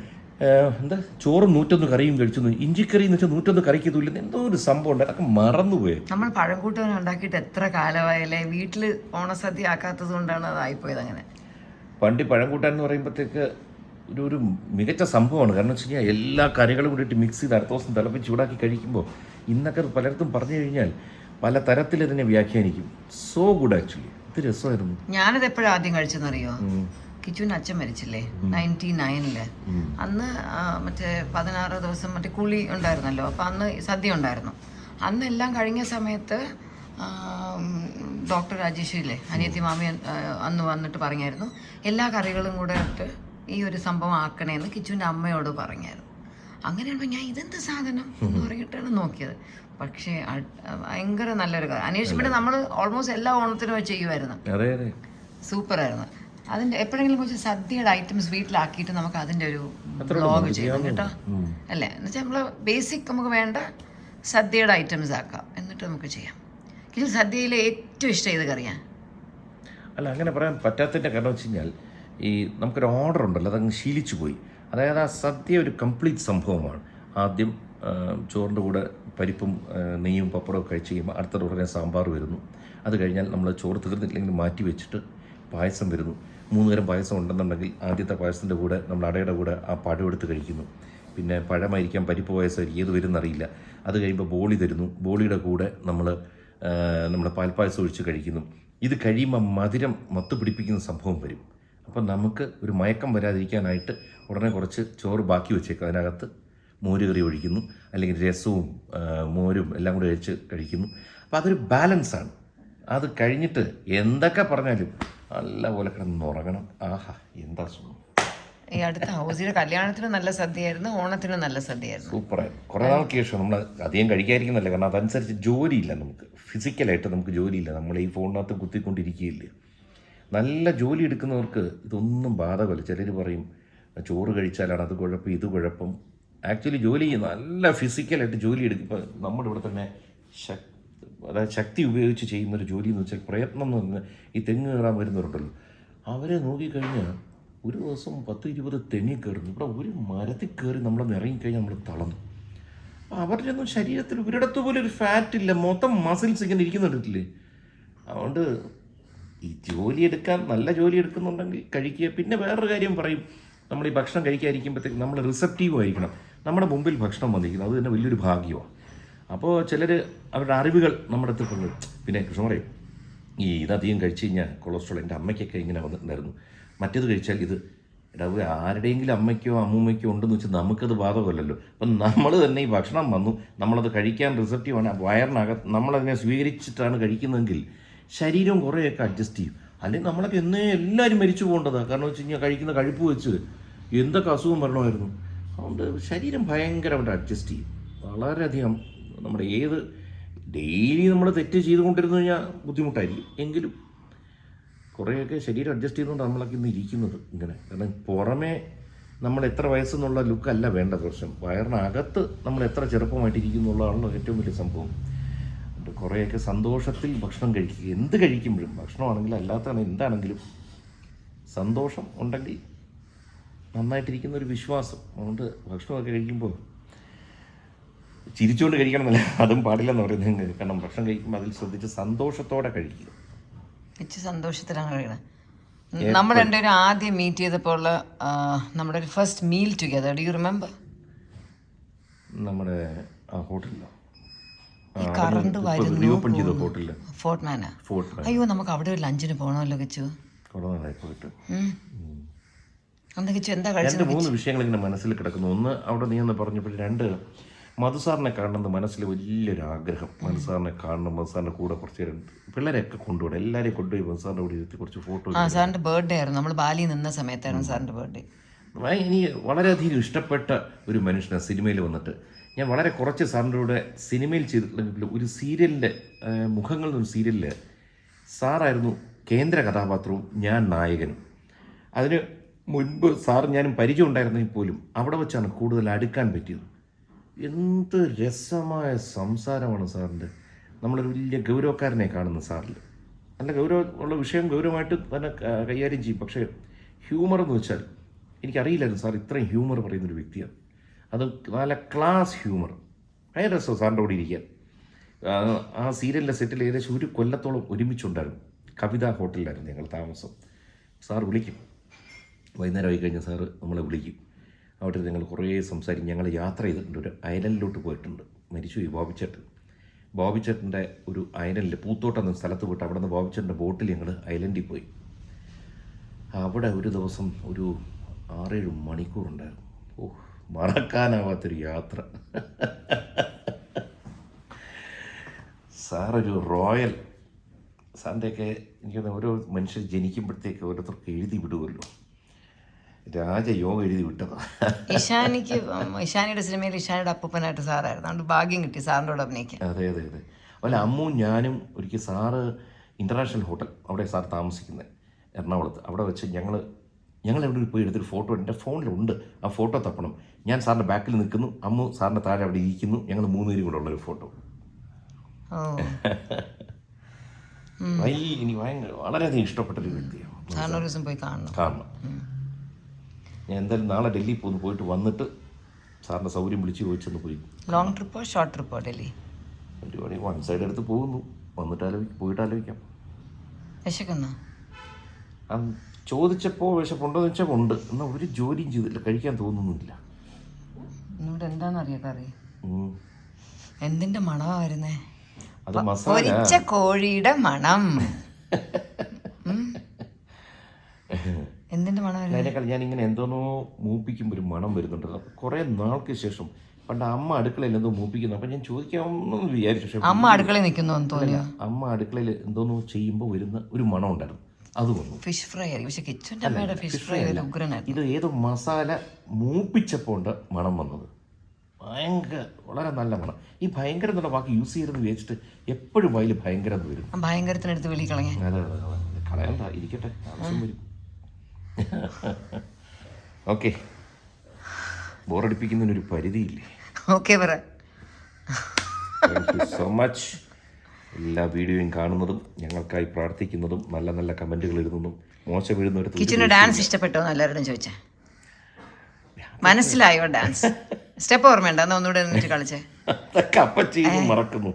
എന്താ ചോറും 101 കറിയും കഴിച്ചു, ഇഞ്ചിക്കറി എന്ന് വെച്ചാൽ 101 കറിക്ക് തുല്യം എന്തോ ഒരു സംഭവം ഉണ്ട്, അതൊക്കെ മറന്നുപോയി. നമ്മൾ പഴംകൂട്ടൻ ഉണ്ടാക്കിയിട്ട് എത്ര കാലമായല്ലേ, വീട്ടിൽ ഓണസദ്യ ആക്കാത്തത് കൊണ്ടാണ് അതായിപ്പോയത്. അങ്ങനെ പണ്ട് പഴംകൂട്ടാൻ എന്ന് പറയുമ്പോഴത്തേക്ക് ഒരു മികച്ച സംഭവമാണ്. കാരണം വെച്ച് കഴിഞ്ഞാൽ എല്ലാ കറികളും കൂടിയിട്ട് മിക്സ് ചെയ്ത് അടുത്ത ദിവസം തിളപ്പിച്ച് ചൂടാക്കി കഴിക്കുമ്പോൾ ഇന്നൊക്കെ പലർക്കും പറഞ്ഞു കഴിഞ്ഞാൽ പല തരത്തിൽ ഇതിനെ വ്യാഖ്യാനിക്കും. സോ ഗുഡ് ആക്ച്വലി, ഇത് രസമായിരുന്നു. ഞാനത് എപ്പോഴും ആദ്യം കഴിച്ചെന്നറിയോ, കിച്ചുവിൻ്റെ അച്ഛൻ മരിച്ചില്ലേ 99-ല്, അന്ന് മറ്റേ 16 ദിവസം മറ്റേ കുളി ഉണ്ടായിരുന്നല്ലോ, അപ്പം അന്ന് സദ്യ ഉണ്ടായിരുന്നു. അന്ന് എല്ലാം കഴിഞ്ഞ സമയത്ത് ഡോക്ടർ രാജേഷ് ഇല്ലേ, അനിയത്തി മാമി അന്ന് വന്നിട്ട് പറഞ്ഞായിരുന്നു എല്ലാ കറികളും കൂടെ ഇട്ട് ഈ ഒരു സംഭവം ആക്കണേന്ന് കിച്ചുവിൻ്റെ അമ്മയോട് പറഞ്ഞായിരുന്നു. അങ്ങനെയാകുമ്പോൾ ഞാൻ ഇതെന്ത് സാധനം എന്ന് പറഞ്ഞിട്ടാണ് നോക്കിയത്. പക്ഷേ ഭയങ്കര നല്ലൊരു കാര്യം. അന്വേഷിച്ചിട്ട് നമ്മൾ ഓൾമോസ്റ്റ് എല്ലാ ഓണത്തിനും ചെയ്യുമായിരുന്നു. സൂപ്പറായിരുന്നു. അതിൻ്റെ എപ്പോഴെങ്കിലും കുറച്ച് സദ്യയുടെ ഐറ്റംസ് വീട്ടിലാക്കിയിട്ട് നമുക്ക് അതിൻ്റെ ഒരു വ്ലോഗ് ചെയ്യാം കേട്ടോ. അല്ലേ, എന്നുവെച്ചാൽ നമ്മൾ ബേസിക് നമുക്ക് വേണ്ട സദ്യയുടെ ഐറ്റംസ് ആക്കാം, എന്നിട്ട് നമുക്ക് ചെയ്യാം. ഇതിൽ സദ്യയിലെ ഏറ്റവും ഇഷ്ടം ഏത് കറിയാൻ? അല്ല, അങ്ങനെ പറയാൻ പറ്റാത്തതിൻ്റെ കാരണം വെച്ച് കഴിഞ്ഞാൽ ഈ നമുക്കൊരു ഓർഡർ ഉണ്ടല്ലോ, അതങ്ങ് ശീലിച്ചു പോയി. അതായത് ആ സദ്യ ഒരു കംപ്ലീറ്റ് സംഭവമാണ്. ആദ്യം ചോറിൻ്റെ കൂടെ പരിപ്പും നെയ്യും പപ്പടവും കഴിച്ച് കഴിയുമ്പോൾ അടുത്ത ഉടനെ സാമ്പാർ വരുന്നു. അത് കഴിഞ്ഞാൽ നമ്മൾ ചോറ് തീർന്നിട്ടില്ലെങ്കിൽ മാറ്റി വെച്ചിട്ട് പായസം വരുന്നു. 3 തരം പായസം ഉണ്ടെന്നുണ്ടെങ്കിൽ ആദ്യത്തെ പായസത്തിൻ്റെ കൂടെ നമ്മൾ അടയുടെ കൂടെ ആ പഴം എടുത്ത് കഴിക്കുന്നു. പിന്നെ പഴമായിരിക്കാം, പരിപ്പ് പായസം ഏത് വരുന്നറിയില്ല. അത് കഴിയുമ്പോൾ ബോളി തരുന്നു. ബോളിയുടെ കൂടെ നമ്മൾ പാൽപ്പായസം ഒഴിച്ച് കഴിക്കുന്നു. ഇത് കഴിയുമ്പോൾ മധുരം മത്ത് പിടിപ്പിക്കുന്ന സംഭവം വരും. അപ്പം നമുക്ക് ഒരു മയക്കം വരാതിരിക്കാനായിട്ട് ഉടനെ കുറച്ച് ചോറ് ബാക്കി വെച്ചേക്കും, അതിനകത്ത് മോരുകറി ഒഴിക്കുന്നു, അല്ലെങ്കിൽ രസവും മോരും എല്ലാം കൂടെ കഴിക്കുന്നു. അപ്പോൾ അതൊരു ബാലൻസാണ്. അത് കഴിഞ്ഞിട്ട് എന്തൊക്കെ പറഞ്ഞാലും നല്ല പോലെ കിടന്ന് ഉറങ്ങണം. ആഹാ, എന്താ സുഖം. ഈ അടുത്ത ഹൗസിയുടെ കല്യാണത്തിനും നല്ല സദ്യയായിരുന്നു, ഓണത്തിനും നല്ല സദ്യയായിരുന്നു. സൂപ്പറായിരുന്നു. കുറേ നാൾക്ക് ശേഷം നമ്മൾ അധികം കഴിക്കാതിരിക്കുന്നല്ല, കാരണം അതനുസരിച്ച് ജോലിയില്ല, നമുക്ക് ഫിസിക്കലായിട്ട് നമുക്ക് ജോലിയില്ല, നമ്മൾ ഈ ഫോണിനകത്ത് കുത്തിക്കൊണ്ടിരിക്കുകയില്ല. നല്ല ജോലി എടുക്കുന്നവർക്ക് ഇതൊന്നും ബാധകമല്ല. ചിലർ പറയും ചോറ് കഴിച്ചാലാണ് അത് കുഴപ്പം ഇത് കുഴപ്പം. ആക്ച്വലി ജോലി നല്ല ഫിസിക്കലായിട്ട് ജോലി എടുക്കും. ഇപ്പം നമ്മുടെ ഇവിടെ തന്നെ അതായത് ശക്തി ഉപയോഗിച്ച് ചെയ്യുന്നൊരു ജോലി എന്ന് വെച്ചാൽ പ്രയത്നം എന്ന് പറഞ്ഞാൽ ഈ തെങ്ങ് കയറാൻ വരുന്നവരുണ്ടല്ലോ, അവരെ നോക്കിക്കഴിഞ്ഞാൽ ഒരു ദിവസം 10-20 തെങ്ങി കയറുന്നു. ഇവിടെ ഒരു മരത്തിൽ കയറി നമ്മളൊന്ന് ഇറങ്ങിക്കഴിഞ്ഞാൽ നമ്മൾ തളർന്നു. അപ്പോൾ അവരുടെ ഒന്നും ശരീരത്തിൽ ഒരിടത്ത് പോലും ഒരു ഫാറ്റ് ഇല്ല, മൊത്തം മസിൽസ് ഇങ്ങനെ ഇരിക്കുന്നുണ്ടില്ലേ. അതുകൊണ്ട് ഈ ജോലി എടുക്കാൻ നല്ല ജോലി എടുക്കുന്നുണ്ടെങ്കിൽ കഴിക്കുക. പിന്നെ വേറൊരു കാര്യം പറയും, നമ്മൾ ഈ ഭക്ഷണം കഴിക്കാതിരിക്കുമ്പോഴത്തേക്കും നമ്മൾ റിസപ്റ്റീവ് ആയിരിക്കണം. നമ്മുടെ മുമ്പിൽ ഭക്ഷണം വന്നിരിക്കുന്നത് അത് തന്നെ വലിയൊരു ഭാഗ്യമാണ്. അപ്പോൾ ചിലർ അവരുടെ അറിവുകൾ നമ്മുടെ അടുത്ത് കൊണ്ട് പിന്നെ കൃഷ്ണ പറയും ഇതധികം കഴിച്ച് കഴിഞ്ഞാൽ കൊളസ്ട്രോൾ, എൻ്റെ അമ്മയ്ക്കൊക്കെ ഇങ്ങനെ വന്നിട്ടുണ്ടായിരുന്നു, മറ്റേത് കഴിച്ചാൽ ഇത് ഇടവ് ആരുടെയെങ്കിലും അമ്മയ്ക്കോ അമ്മൂമ്മയ്ക്കോ ഉണ്ടെന്ന് വെച്ചാൽ നമുക്കത് ബാധകമല്ലല്ലോ. അപ്പം നമ്മൾ തന്നെ ഈ ഭക്ഷണം വന്നു, നമ്മളത് കഴിക്കാൻ റിസപ്റ്റീവാണ്, വയറിനകത്ത് നമ്മളതിനെ സ്വീകരിച്ചിട്ടാണ് കഴിക്കുന്നതെങ്കിൽ ശരീരവും കുറേയൊക്കെ അഡ്ജസ്റ്റ് ചെയ്യും. അല്ലെങ്കിൽ നമ്മളൊക്കെ എല്ലാവരും മരിച്ചു പോകേണ്ടതാണ്. കാരണം വെച്ച് കഴിഞ്ഞാൽ കഴിക്കുന്ന കഴിപ്പ് വെച്ച് എന്തൊക്കെ അസുഖം വരണമായിരുന്നു. അതുകൊണ്ട് ശരീരം ഭയങ്കരമായിട്ട് അഡ്ജസ്റ്റ് ചെയ്യും. വളരെയധികം നമ്മുടെ ഡെയിലി നമ്മൾ തെറ്റ് ചെയ്തുകൊണ്ടിരുന്നു കഴിഞ്ഞാൽ ബുദ്ധിമുട്ടായിരിക്കും. എങ്കിലും കുറേയൊക്കെ ശരീരം അഡ്ജസ്റ്റ് ചെയ്തുകൊണ്ട് നമ്മളൊക്കെ ഇന്ന് ഇരിക്കുന്നത് ഇങ്ങനെ. കാരണം പുറമേ നമ്മൾ എത്ര വയസ്സെന്നുള്ള ലുക്കല്ല വേണ്ട പ്രശ്നം, വയറിനകത്ത് നമ്മൾ എത്ര ചെറുപ്പമായിട്ടിരിക്കുന്നു എന്നുള്ളതാണല്ലോ ഏറ്റവും വലിയ സംഭവം. കുറേയൊക്കെ സന്തോഷത്തിൽ ഭക്ഷണം കഴിക്കുക. എന്ത് കഴിക്കുമ്പോഴും, ഭക്ഷണമാണെങ്കിലും അല്ലാത്തതാണ് എന്താണെങ്കിലും സന്തോഷം ഉണ്ടെങ്കിൽ നന്നായിട്ടിരിക്കുന്ന ഒരു വിശ്വാസം. അതുകൊണ്ട് ഭക്ഷണമൊക്കെ കഴിക്കുമ്പോൾ ചിരിച്ചുകൊണ്ട് കഴിക്കണമെന്നല്ല, അതും പാടില്ലെന്ന് പറയുന്നത്. കാരണം ഭക്ഷണം കഴിക്കുമ്പോൾ അതിൽ ശ്രദ്ധിച്ച് സന്തോഷത്തോടെ കഴിക്കുക. സന്തോഷത്തിലാണ് കഴിയണം. നമ്മൾ രണ്ടുപേരും ആദ്യം മീറ്റ് ചെയ്തപ്പോൾ നമ്മുടെ ഒരു first meal together, do you remember? നമ്മുടെ ആ ഹോട്ടലിലോ കറണ്ട് വരുന്നു, ഹോട്ടലില് ഫോർട്ട് മാന. അയ്യോ, നമുക്ക് അവിടെ ഒരു ലഞ്ചിന് പോകണമല്ലോ കിച്ചു. പോയിട്ട് എന്താ കിച്ചു, എന്താ കഴിച്ചത്? 2-3 വിഷയങ്ങൾ ഇങ്ങനെ മനസ്സിൽ കിടക്കുന്നു. ഒന്ന്, അവിടെ നീ എന്ന് പറഞ്ഞപ്പോൾ 2, മധുസാറിനെ കാണണമെന്ന് മനസ്സിൽ വലിയൊരു ആഗ്രഹം. മധുസാറിനെ കാണണം, മധുസാറിൻ്റെ കൂടെ കുറച്ച് നേരം പിള്ളേരെയൊക്കെ കൊണ്ടുപോകണം, എല്ലാവരെയും കൊണ്ടുപോയി മധുസാറിൻ്റെ കൂടെ ഇരുത്തി കുറച്ച് ഫോട്ടോ. സാറിൻ്റെ ബർത്ത്ഡേ ആയിരുന്നു, നമ്മൾ ബാലി നിന്ന സമയത്തായിരുന്നു സാറിൻ്റെ ബർത്ത്ഡേ. എനിക്ക് വളരെയധികം ഇഷ്ടപ്പെട്ട ഒരു മനുഷ്യനാണ് സിനിമയിൽ വന്നിട്ട്. ഞാൻ വളരെ കുറച്ച് സാറിൻ്റെ കൂടെ സിനിമയിൽ ചെയ്തിട്ടുണ്ടെങ്കിലും ഒരു സീരിയലിൻ്റെ മുഖങ്ങൾ എന്നൊരു സീരിയലിൽ സാറായിരുന്നു കേന്ദ്ര കഥാപാത്രവും ഞാൻ നായകനും. അതിന് മുൻപ് സാർ ഞാനും പരിചയം ഉണ്ടായിരുന്നെങ്കിൽ പോലും അവിടെ വെച്ചാണ് കൂടുതൽ അടുക്കാൻ പറ്റിയത്. എന്ത് രസമായ സംസാരമാണ് സാറിൻ്റെ. നമ്മളൊരു വലിയ ഗൗരവക്കാരനെ കാണുന്ന സാറിൽ. നല്ല ഗൗരവമുള്ള വിഷയം ഗൗരവമായിട്ട് തന്നെ കൈകാര്യം ചെയ്യും. പക്ഷേ ഹ്യൂമർ എന്ന് വെച്ചാൽ എനിക്കറിയില്ലായിരുന്നു സാർ ഇത്രയും ഹ്യൂമർ പറയുന്നൊരു വ്യക്തിയാണ്. അത് നല്ല ക്ലാസ് ഹ്യൂമർ. ഭയങ്കര രസമാണ് സാറിൻ്റെ കൂടെ ഇരിക്കാൻ. ആ സീരിയലിൻ്റെ സെറ്റിൽ ഏകദേശം 1 കൊല്ലത്തോളം ഒരുമിച്ചുണ്ടായിരുന്നു. കവിത ഹോട്ടലിലായിരുന്നു ഞങ്ങൾ താമസം. സാർ വിളിക്കും, വൈകുന്നേരം ആയി കഴിഞ്ഞാൽ സാറ് നമ്മളെ വിളിക്കും. അവിടെ ഞങ്ങൾ കുറേ സംസാരിക്കും. ഞങ്ങൾ യാത്ര ചെയ്തിട്ടുണ്ട്, ഒരു ഐലൻഡിലോട്ട് പോയിട്ടുണ്ട്. മരിച്ചുപോയി ബോബിച്ചേട്ടൻ്റെ ഒരു ഐലൻഡിൽ പൂത്തോട്ടം എന്ന സ്ഥലത്ത് പോയിട്ട് അവിടെ നിന്ന് ബോബിച്ചേട്ടൻ്റെ ബോട്ടിൽ ഞങ്ങൾ ഐലൻഡിൽ പോയി. അവിടെ ഒരു ദിവസം ഒരു 6-7 മണിക്കൂറുണ്ടായിരുന്നു. മറക്കാനാവാത്തൊരു യാത്ര. സാറൊരു റോയൽ. സാറിൻ്റെയൊക്കെ എനിക്ക് ഓരോ മനുഷ്യർ ജനിക്കുമ്പോഴത്തേക്ക് ഓരോരുത്തർക്ക് എഴുതി വിടുമല്ലോ. രാജയോഗം എഴുതി വിട്ടതാ. ഇഷാനിയുടെ സിനിമയിൽ ഇഷാനിയുടെ അപ്പൂപ്പനായിട്ട് സാറായിരുന്നു. അതുകൊണ്ട് ഭാഗ്യം കിട്ടി സാറിൻ്റെ കൂടെ അഭിനയിക്കാൻ. അതെ. അല്ല, അമ്മും ഞാനും ഒരിക്കൽ സാറ് ഇൻ്റർനാഷണൽ ഹോട്ടൽ, അവിടെ സാർ താമസിക്കുന്നത് എറണാകുളത്ത്, അവിടെ വെച്ച് ഞങ്ങൾ എവിടെ പോയി എടുത്തൊരു ഫോട്ടോ എൻ്റെ ഫോണിലുണ്ട്. ആ ഫോട്ടോ തപ്പണം. ഞാൻ സാറിൻ്റെ ബാക്കിൽ നിൽക്കുന്നു, അമ്മു സാറിൻ്റെ താഴെ അവിടെ ഇരിക്കുന്നു, ഞങ്ങൾ 3 പേരും കൂടെ ഉള്ളൊരു ഫോട്ടോ. എനിക്ക് വളരെയധികം ഇഷ്ടപ്പെട്ടൊരു വ്യക്തിയാണ്. പോയി കാണണം. ഞാൻ എന്തായാലും നാളെ ഡൽഹി പോയിട്ട് വന്നിട്ട് സാറിൻ്റെ സൗകര്യം വിളിച്ച് ചോദിച്ചൊന്ന് പോയി. ലോങ് ട്രിപ്പോ ഷോർട്ട് ട്രിപ്പോ? ഡൽഹി പരിപാടി 1 സൈഡ് എടുത്ത് പോകുന്നു, വന്നിട്ട് പോയിട്ട് ആലോചിക്കാം. വിശക്കുന്ന ചോദിച്ചപ്പോൾ വിശപ്പുണ്ടോന്ന് വെച്ചാൽ ഉണ്ട്. എന്നാൽ ഒരു ജോലിയും ചെയ്തില്ല, കഴിക്കാൻ തോന്നുന്നില്ല. ഇവിടെ എന്താണെന്നറിയാം കറി എന്തിന്റെ മണമാ വരുന്നേ? അത് മസാല, പൊരിച്ച കോഴിയുടെ മണം. എന്തിന്റെ മണം? അതിനേക്കാൾ ഞാനിങ്ങനെ എന്തോന്നോ മൂപ്പിക്കുമ്പോൾ ഒരു മണം വരുന്നുണ്ട്. കുറേ നാൾക്ക് ശേഷം പണ്ട് അമ്മ അടുക്കളയിൽ എന്തോ മൂപ്പിക്കുന്നു. അപ്പം ഞാൻ ചോദിക്കാമെന്ന് വിചാരിച്ചു. അമ്മ അടുക്കളയിൽ നിൽക്കുന്നു തോന്നില്ല. അമ്മ അടുക്കളയിൽ എന്തോന്നോ ചെയ്യുമ്പോൾ വരുന്ന ഒരു മണം ഉണ്ടായിരുന്നു. അത് വന്നു. ഫിഷ് ഫ്രൈ ആയിരിക്കും. പക്ഷെ കിച്ചൻ്റെ അമ്മയുടെ ഫിഷ് ഫ്രൈ ഉഗ്രനായിരുന്നു. ഇത് ഏതോ മസാല മൂപ്പിച്ചപ്പോൾ ഉണ്ട് മണം വന്നത്. വളരെ നല്ല മണം. ഈ ഭയങ്കരം എന്നുള്ള വാക്ക് യൂസ് ചെയ്തെന്ന് വിചാരിച്ചിട്ട് എപ്പോഴും വായിൽ ഭയങ്കരം എന്ന് വരും. ഭയങ്കരത്തിനടുത്ത് വെളി കളയാൻ കളയണ്ട, ഇരിക്കട്ടെ, ആവശ്യം വരും. ഓക്കെ, ബോറടിപ്പിക്കുന്നതിനൊരു പരിധിയില്ലേ? ഓക്കെ പറ. Thank you so much. എല്ലാ വീഡിയോയും കാണുന്നതും ഞങ്ങൾക്കായി പ്രാർത്ഥിക്കുന്നതും നല്ല നല്ല കമൻറ്റുകൾ എഴുതുന്നതും മോശം എഴുതുന്നവർ. കിച്ചന് ഡാൻസ് ഇഷ്ടപ്പെട്ടോ എന്ന് എല്ലാവരോടും ചോദിച്ചേ. മനസ്സിലായോ ഡാൻസ്? സ്റ്റെപ്പ് ഓർമ്മയുണ്ടോ? എന്നാ ഒന്നുകൂടെ എന്നിട്ട് കളിച്ചേ. മറക്കുന്നു,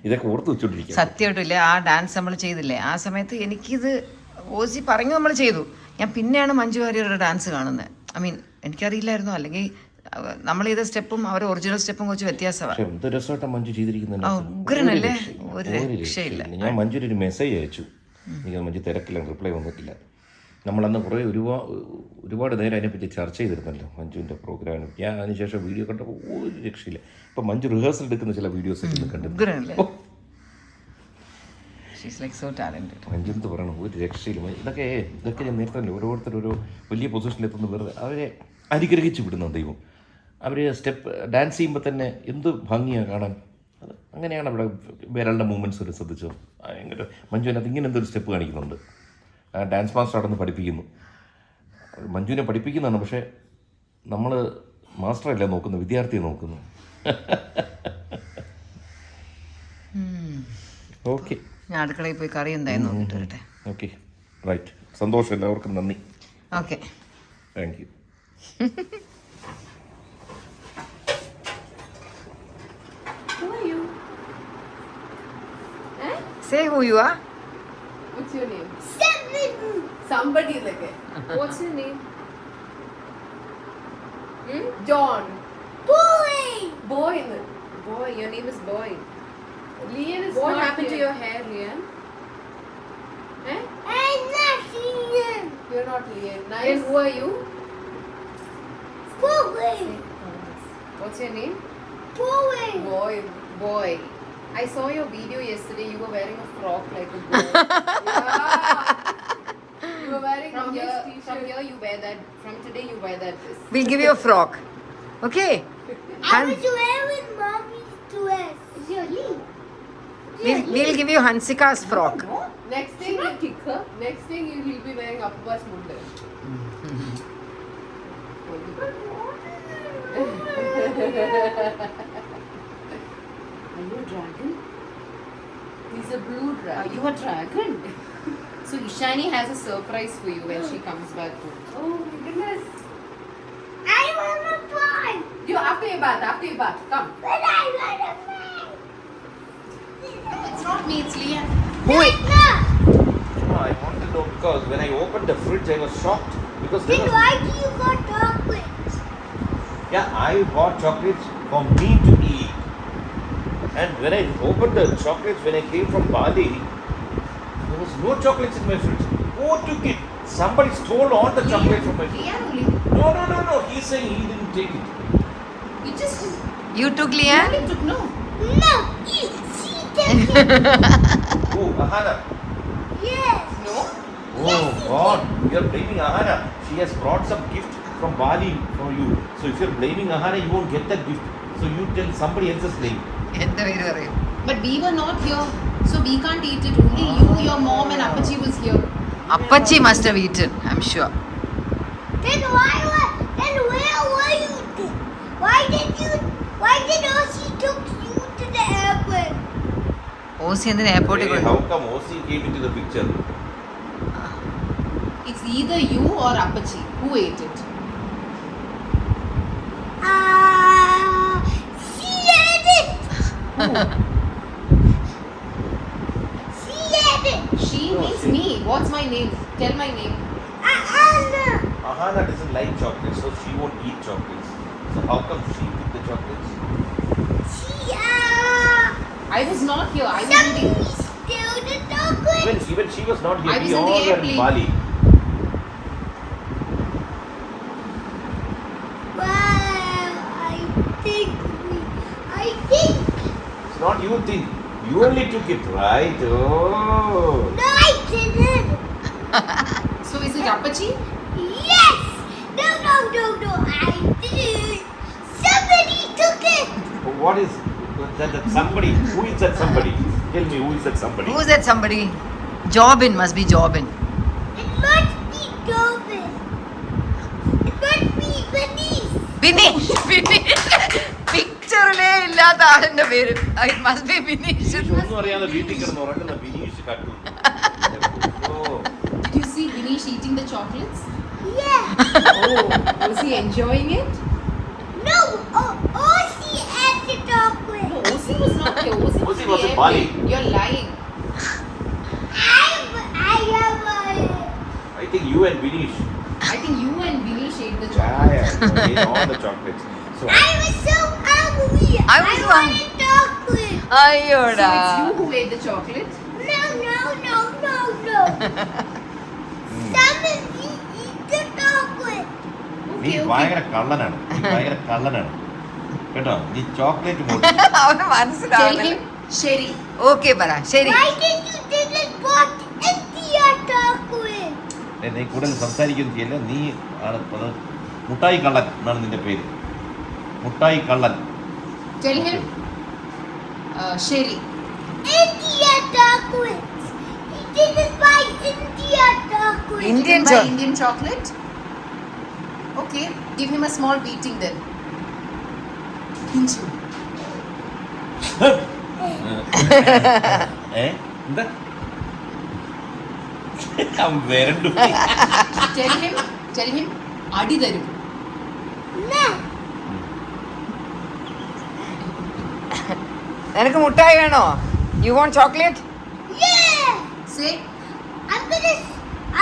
ഇതൊക്കെ ഓർത്ത് വെച്ചോണ്ടിരിക്കും. സത്യമായിട്ടില്ലേ, ആ ഡാൻസ് നമ്മൾ ചെയ്തില്ലേ ആ സമയത്ത്? എനിക്കിത് ഓസി പറഞ്ഞു നമ്മൾ ചെയ്തു. ഞാൻ പിന്നെയാണ് മഞ്ജു വാര്യരുടെ ഡാൻസ് കാണുന്നത്. ഐ മീൻ എനിക്കറിയില്ലായിരുന്നു. അല്ലെങ്കിൽ നമ്മൾ ചെയ്ത സ്റ്റെപ്പും അവരുടെ ഒറിജിനൽ സ്റ്റെപ്പും കുറച്ച് വ്യത്യാസമാണ്. ഉഗ്രനല്ലേ, ഒരു രക്ഷയില്ല. ഞാൻ മഞ്ജുവിന് ഒരു മെസ്സേജ് അയച്ചു. എനിക്ക് മഞ്ജു തിരക്കില്ല, റിപ്ലൈ വന്നിട്ടില്ല. നമ്മളന്ന് ഒരുപാട് നേരം അതിനെപ്പറ്റി ചർച്ച ചെയ്തിരുന്നല്ലോ മഞ്ജുവിൻ്റെ പ്രോഗ്രാമിനും. ഞാൻ അതിനുശേഷം വീഡിയോ കണ്ടപ്പോൾ ഒരു രക്ഷയില്ല. ഇപ്പം മഞ്ജു റിഹേഴ്സൽ എടുക്കുന്ന ചില വീഡിയോസ് കണ്ടിട്ടുണ്ട്. മഞ്ജുന്ത് പറയണം, ഒരു രക്ഷയില്ല. ഇതൊക്കെ ഞാൻ നേരത്തെ ഓരോരുത്തർ ഓരോ വലിയ പൊസിഷനിലെത്തുന്ന വെറുതെ അവരെ അനുഗ്രഹിച്ച് വിടുന്ന ദൈവം. അവർ സ്റ്റെപ്പ് ഡാൻസ് ചെയ്യുമ്പോൾ തന്നെ എന്ത് ഭംഗിയാണ് കാണാൻ. അത് അങ്ങനെയാണ് അവിടെ വിരലിൻ്റെ മൂവ്മെൻറ്റ്സ് ഒരു ശ്രദ്ധിച്ചത്. ഭയങ്കര മഞ്ജുവിനകത്ത് ഇങ്ങനെ എന്തൊരു സ്റ്റെപ്പ് കാണിക്കുന്നുണ്ട്. ഡാൻസ് മാസ്റ്റർ അവിടെ നിന്ന് പഠിപ്പിക്കുന്നു. മഞ്ജുവിനെ പഠിപ്പിക്കുന്നതാണ്, പക്ഷേ നമ്മൾ മാസ്റ്ററല്ല നോക്കുന്നു, വിദ്യാർത്ഥിയെ നോക്കുന്നു. ഓക്കെ, ഞാൻ അടുക്കളയിൽ പോയി കറി എന്തായാലും നോക്കിട്ട് വരട്ടെ. Okay, right. സന്തോഷം, എല്ലാവർക്കും നന്ദി. Okay, thank you. Say who you are. What's your name? 7. Somebody like it. What's your name? John. Boy. Boy. Boy. Your name is Boy. Lian is what happened to your hair, Lian? Eh? I'm not seeing You're not Lian. Nice. Who are you? Boy. What's your name? Boy. Boy. Boy. I saw your video yesterday. You were wearing a frock like a boy. Yeah. You were wearing from here you wear that. From today you wear that dress. We'll give you a frock. Okay? I was wearing mommy's dress. Really? We'll give you Hansika's frock. Next thing you kick her. Next thing you will be wearing Appa's mundu. Are you a dragon? He's a blue Are dragon. you a dragon? So Ishani has a surprise for you when she comes back home. Oh my goodness. I want to fly. You after your bath, come. But I want to fly. It's not me, it's Lian. Who? No. I want to know because when I opened the fridge, I was shocked because there Then was... why do you got chocolates? Yeah, I bought chocolates for me to eat. And when I opened the chocolates when I came from Bali, there was no chocolates in my fridge. Who took it? Somebody stole all the chocolates from my fridge. Lian only. No. He's saying he didn't take it. You just You took Lian? only took no. No. She took it. Oh, Ahana. Yes. No? Oh God, you're blaming Ahana. She has brought some gift from Bali for you. So if you're blaming Ahana, you won't get that gift. So you tell somebody else's name. എന്റെ പേര് പറയും. But we were not here, so we can't eat it. Only you, your mom, and Appaji was here. Appachi must have eaten, I'm sure. Then where were you? Why did Osi took you to the airport? Aussie എന്തിനാ എയർപോർട്ടിൽ Hey, കൊണ്ട്? how come Osi came into the picture? It's either you or Appaji. Who ate it? She ate it. She ate it. She means me. What's my name? Tell my name. Anna. Ahana doesn't like chocolates, so she won't eat chocolates. So how come she took the chocolates? I was not here. I was Somebody eating. stole the chocolate. Even she was not here. I was We in all the were in airplane. Bali. Wow, I think. It's not you think. You only took it, right? Oh. No, I didn't. So is it Appaji? Yes. No. I did. Somebody took it. What is that somebody? Who is that somebody? Tell me, who is that somebody? Who's that somebody? Jobin, must be Jobin. It must be Tobin. It must be Beneath. Bineesh. പിക്ചറിലേ ഇല്ലാത്ത ആളിന്റെ പേര്. It must be Bineesh. ഒന്നും അറിയാതെ വീട്ടിൽ കിടന്ന് ഉറങ്ങുന്ന ബിനീഷ് കട്ടു. Oh. Did you see Vinesh eating the chocolates? Yeah. Oh, was he enjoying it? No. Osi ate the chocolate. No, Osi was not here. Osi was Osi in was the in Bali. airplane. You're lying. I have I think you and Binish. I think you and Vinesh ate the Yeah, chocolates. ate all the chocolates. So I was so hungry. I was wanted chocolate. So അയ്യോടാ. it's you who ate the chocolate? No. Someone eat the chocolate. നീ Okay. ഭയങ്കര കള്ളനാണ്. കേട്ടോ, നീ ചോക്ലേറ്റ് അവന് Tell മനസ്സിലാവില്ല. him, Sherry. ഓക്കെ പറ ശരി. Why did you didn't put empty your chocolate? നീ കൂടുതൽ സംസാരിക്കുകയും ചെയ്യില്ല. നീ ആണ് മുട്ടായി കള്ളൻ എന്നാണ് നിന്റെ പേര്. മുട്ടായി കള്ളൻ. Tell him. Sherry. India chocolate. This is my India chocolate. Indian Buy chocolate. Indian chocolate. Okay, give him a small beating then. Pinch him. എന്താ വരണ്ടു. Tell him. അടി തരും. No. നിനക്ക് മുട്ടായി വേണോ? You want chocolate? Yeah. Say.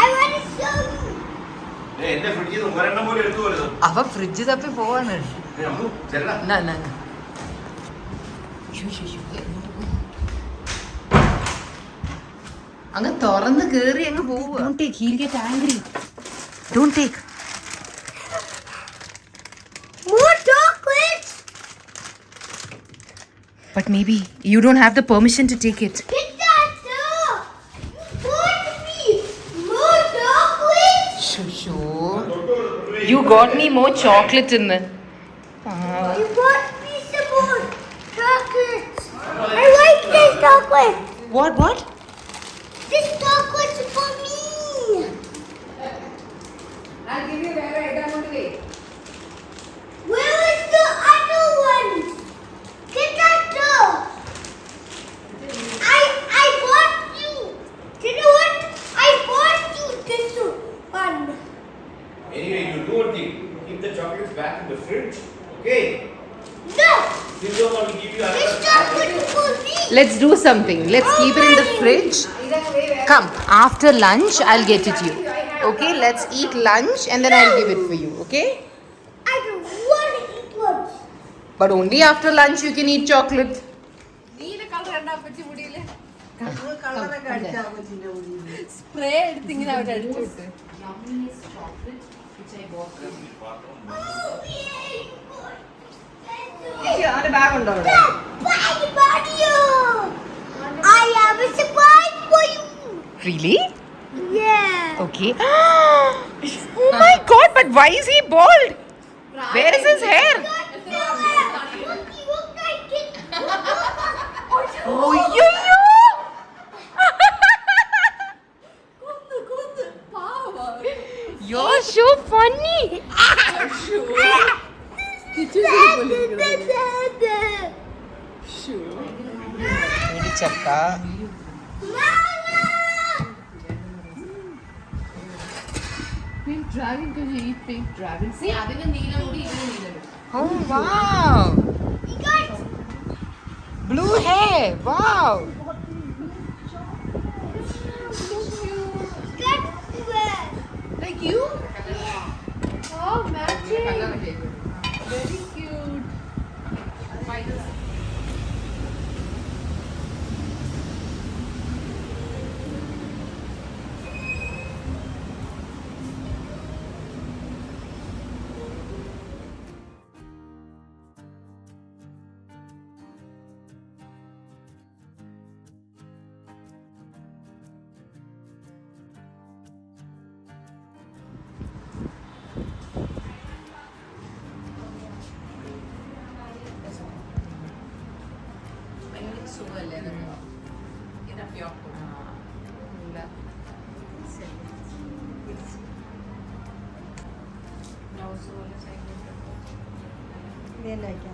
I want to show you. എന്റെ ഫ്രിഡ്ജിൽ നിന്ന് ഒരെണ്ണം പോലും എടുത്തു വരുന്നു. അവ ഫ്രിഡ്ജ് തപ്പി പോവാണ്. നാ, നാ, നാ. അങ്ങ് തുറന്ന് കേറി അങ്ങ് പോവുക. Don't take. He'll get angry. Don't take. More chocolates. But maybe you don't have the permission to take it. Get that too. More me. More chocolates. Shushu. You got me more chocolate in the. You bought me some more chocolates. I like this chocolate. What? This chocolate is for me. I'll give you where I don't want to wait. Where is the other ones? Get that too. I bought you. You know what? I bought you this one. Anyway, you do one thing. Keep the chocolates back in the fridge. Okay? No. This one will give you This chocolate is for me. Let's do something. Let's keep it in the fridge. Come, after lunch, I'll get it you. Okay, let's eat lunch and then I'll give it for you. Okay? I don't want to eat lunch. But only after lunch you can eat chocolate. നീല കളർ ഉണ്ടാ പറ്റി മുടിയില് സ്പ്രേ എടുത്ത് ഇങ്ങനെ അവിടെ അടിച്ചു വിട്ട് Oh, yeah. ബാഗ് ഉണ്ടോ അവിടെ? Bye, Mario. I have a surprise for you. Really? Yeah. Okay. Oh my god, but why is he bald? Where is his hair? Look like it. Oh, yo. You're so funny. പിടിച്ചക്ക. Pink dragon, because you eat pink dragon. See, അതിന് നീലമുടി ഇതിന് നീലമുടി. Oh wow. Blue hair. Wow. Like you? Oh, matching. Very cute. സുഖമല്ലേ അതൊക്കെ? ഇതൊക്കെ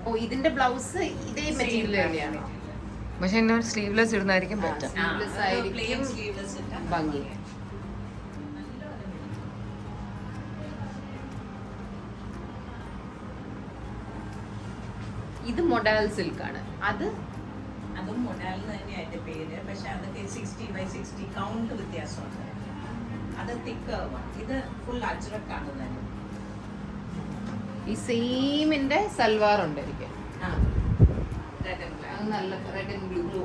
ഓ ഇതിന്റെ ബ്ലൗസ് ഇതേ മെറ്റീരിയൽ തന്നെയാണ്. പക്ഷെ എന്നോട് സ്ലീവ്ലെസ് ഇടുന്നതായിരിക്കും ബെറ്റർ. സ്ലീവ്ലെസ് ആയിരിക്കും ഭംഗി. ഇത് മൊഡാൽ സിൽക്ക് ആണ്. അതും മൊഡാൽ തന്നെ അതിന്റെ പേര്. പക്ഷെ അതൊക്കെ 60/60 കൗണ്ട് വ്യത്യാസമുണ്ട്. അത് തിക്ക്, ഇത് ഫുൾ അജ്രക്കാണ് തന്നെ. ഈ സെയിമിന്റെ സൽവാർ ഉണ്ട് എനിക്ക്. Red and black. അത് നല്ല റെഡ് ആൻഡ് ബ്ലൂ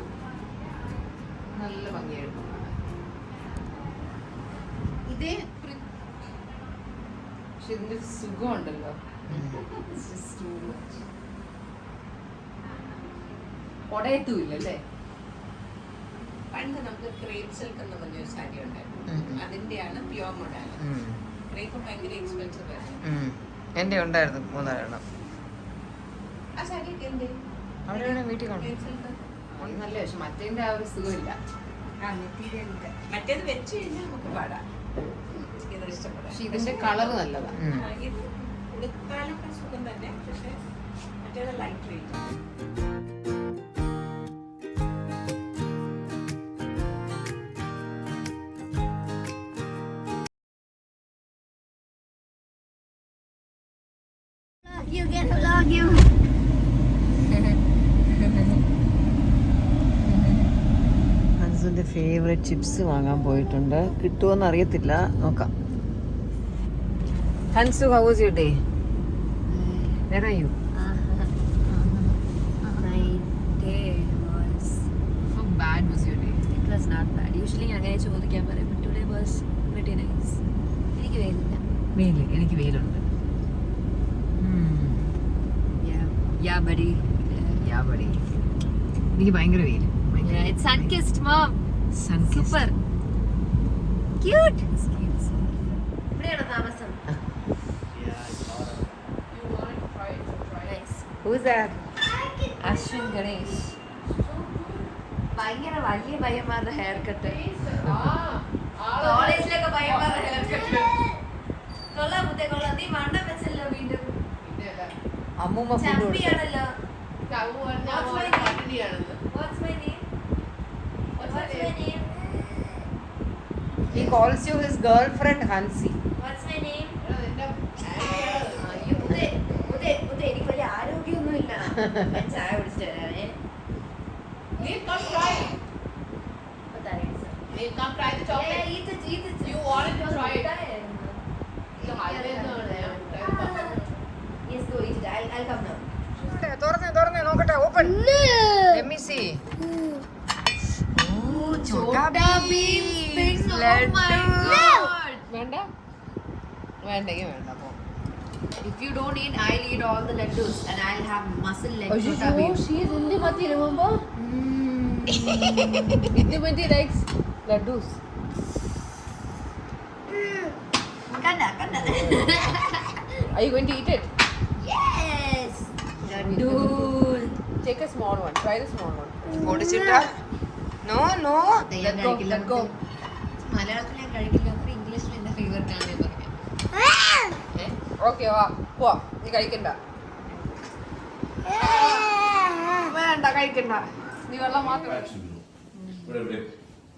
നല്ല ഭംഗിയായിരുന്നു. ഇതേ പക്ഷെ ഇതിന്റെ സുഖം ഉണ്ടല്ലോ. ഒടയത്തുമില്ല അല്ലേ? പണ്ട് നമുക്ക് ക്രേപ്പ് സിൽക്ക് എന്ന് പറഞ്ഞൊരു സാരി ഉണ്ടായിരുന്നു. അതിന്റെയാണ് പ്യുവർ മൊഡാൽ. ക്രേപ്പ് ഭയങ്കര എക്സ്പെൻസീവ് ആയിരുന്നു. എന്റെ ഉണ്ടായിരുന്നു 3-4 എണ്ണം. ആ സാരിയൊക്കെ എന്ത് അവിടെ വേണേ വീട്ടിൽ കാണും. നല്ല പക്ഷെ മറ്റേന്റെ ആ ഒരു സുഖമില്ല. മറ്റേത് വെച്ച് കഴിഞ്ഞാൽ നമുക്ക് പാടാം. ഇത് ഇഷ്ടപ്പെടാം. പക്ഷെ ഇതിന്റെ കളർ നല്ലതാ. ഇത് ഉടുത്താലൊക്കെ സുഖം തന്നെ, പക്ഷെ മറ്റേത് light weight. You get to love you. ഹൻസുന്റെ ഫേവറേറ്റ് ചിപ്സ് വാങ്ങാൻ പോയിട്ടുണ്ട്. കിട്ടുമോന്ന് അറിയത്തില്ല, നോക്കാം. Hansu, how was your day? Where are you? My day was, How bad was your day? it was not bad. Usually അങ്ങനെ ചോദിക്കാൻ പറയും, but today was pretty nice. എനിക്ക് വേലില്ല. വെയില്, എനിക്ക് വെയിലുണ്ട്. Yeah, buddy. Yeah, buddy. എനിക്ക് ഭയങ്കര വെയില്. Yeah, it's sun-kissed, mom. Super. Cute. ഇവിടെയാണോ താമസം? Nice. Who's that? Ashwin Ganesh. ഭയങ്കര വലിയ പയ്യന്മാരുടെ ഹെയർ കട്ട്. കോളേജിലൊക്കെ പയ്യന്മാരുടെ ഹെയർ കട്ട്. കൊള്ളാം മുത്തേ, കൊള്ളാം. നീ വണ്ണം വെച്ചല്ലോ വീണ്ടും. അമ്മൂമ്മ ഫുഡ് കൊടുത്തു. ചമ്പിയാണല്ലോ. What's my name? What's my name? He calls you his girlfriend Hansi. What's my name? അയ്യോ, മുത്തേ, എനിക്ക് വലിയ ആരോഗ്യമൊന്നുമില്ല. ഞാൻ ചായ കുടിച്ചിട്ട് വരാമേ. Oh, thanks. Yeah, eat it. You wanted to try it. Yes, go eat it. I'll come now. തുറന്നേ നോക്കട്ടെ. Open. Let me see. Oh, ചോട്ടാ ഭീം. വേണ്ട വേണ്ടെങ്കിൽ വേണ്ട. If you don't eat, I'll eat all the laddus and I'll have muscle like Chota Bheem. She's Indumati, remember? Indumati likes laddus. Kanda. Are you going to eat it? Yes. Laddu. Take a small one. Try the small one. പൊടിച്ചിട്ടാ? No. ഞാൻ കഴിക്കില്ല. മലയാളത്തിൽ ഞാൻ കഴിക്കില്ല. ഇംഗ്ലീഷിൽ എന്റെ ഫേവറേറ്റ് ആണ് പറഞ്ഞു. Okay, വാ പോവാ. നീ കഴിക്കണ്ട. വേണ്ട കഴിക്കണ്ട. നീ വെള്ളം മാത്രം.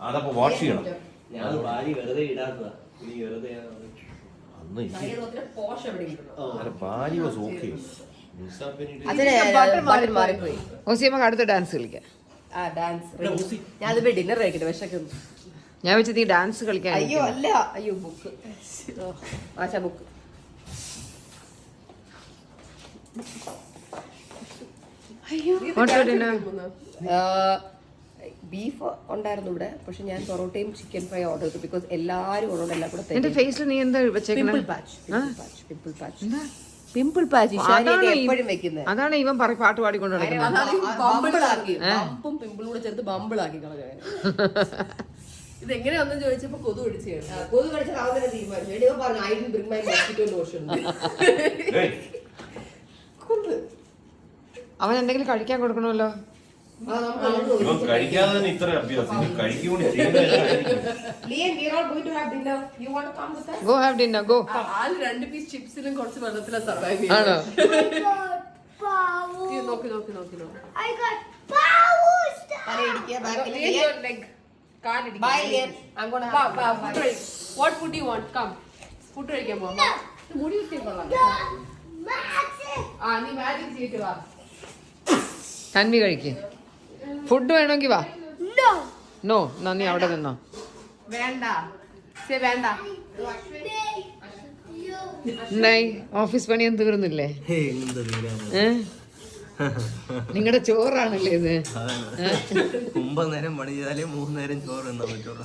അതപ്പോ വാഷ് ചെയ്യണം. ഞാൻ ഭാര്യ വെറുതെ ഇടാത്തതാ. ഇനി വെറുതെ അന്ന് പോഷ് എവിടെ കിട്ടുന്നു? ഭാര്യ വാസ് ഓക്കെ. മാറിപ്പോയി. ഓസിയമ്മക്ക് അടുത്ത ഡാൻസ് കളിക്കാം. ആ ഡാൻസ്. ഞാനിപ്പോ ഡിന്നർ കഴിക്കട്ടെ, വിശക്കുന്നു. ഞാൻ വെച്ച് നീ ഡാൻസ് കളിക്കാൻ. അയ്യോ അല്ല, അയ്യോ ബുക്ക്. ആശാ ബുക്ക്. ബീഫ് ഉണ്ടായിരുന്നു ഇവിടെ, പക്ഷെ ഞാൻ പൊറോട്ടയും ചിക്കൻ ഫ്രൈ ഓർഡർ ചെയ്തു. ബിക്കോസ് എല്ലാരും ഓർഡർ എല്ലാം കൂടെ എന്റെ ഫേസിൽ നീ എന്താ വെച്ചേക്കണേ? പിമ്പിൾ പാച്ച് എപ്പോഴും വെക്കുന്നത്. അതാണ് ഇവൻ പാട്ട് പാടിക്കൊണ്ട് ബമ്പും പിമ്പിളും കൂടെ ചേർത്ത് ബമ്പിളാക്കി കളഞ്ഞ. ഇതെങ്ങനെയാണെന്ന് ചോദിച്ചപ്പോ കൊതു പിടിച്ചു. കൊതു കടിച്ചാൽ അവനെ തീരുമാനിച്ചു. പറഞ്ഞു I will bring my mosquito lotion. അവൻ എന്തെങ്കിലും കഴിക്കാൻ കൊടുക്കണമല്ലോ. കഴിക്കാതെ തന്നെ ഇത്ര അഭ്യാസം കഴിക്കൂടി Go have dinner, go. ആള് 2 പീസ് ചിപ്സിലും കുറച്ച് വെള്ളത്തിലാണ് സർവൈവ് ആണോ? നോക്കി I got powers. What food you want? Come food കഴിക്കാൻ പോകാം. മുടി കിട്ടിക്കൊള്ളാം. നീ മാജിക് ചെയ്തിട്ട് വാ. തന്വി കഴിക്ക്. ഫുഡ് വേണമെങ്കിൽ വാ. നോ നന്ദി അവിടെ നിന്നോ. വേണ്ട വേണ്ട. എന്തായി ഓഫീസ് പണിയൊന്നും തീർന്നില്ലേ? നിങ്ങളുടെ ചോറാണല്ലേ ഇത്? 9 നേരം പണി ചെയ്താലേ 3 നേരം ചോറ് എന്നാ പറ്റുള്ളൂ.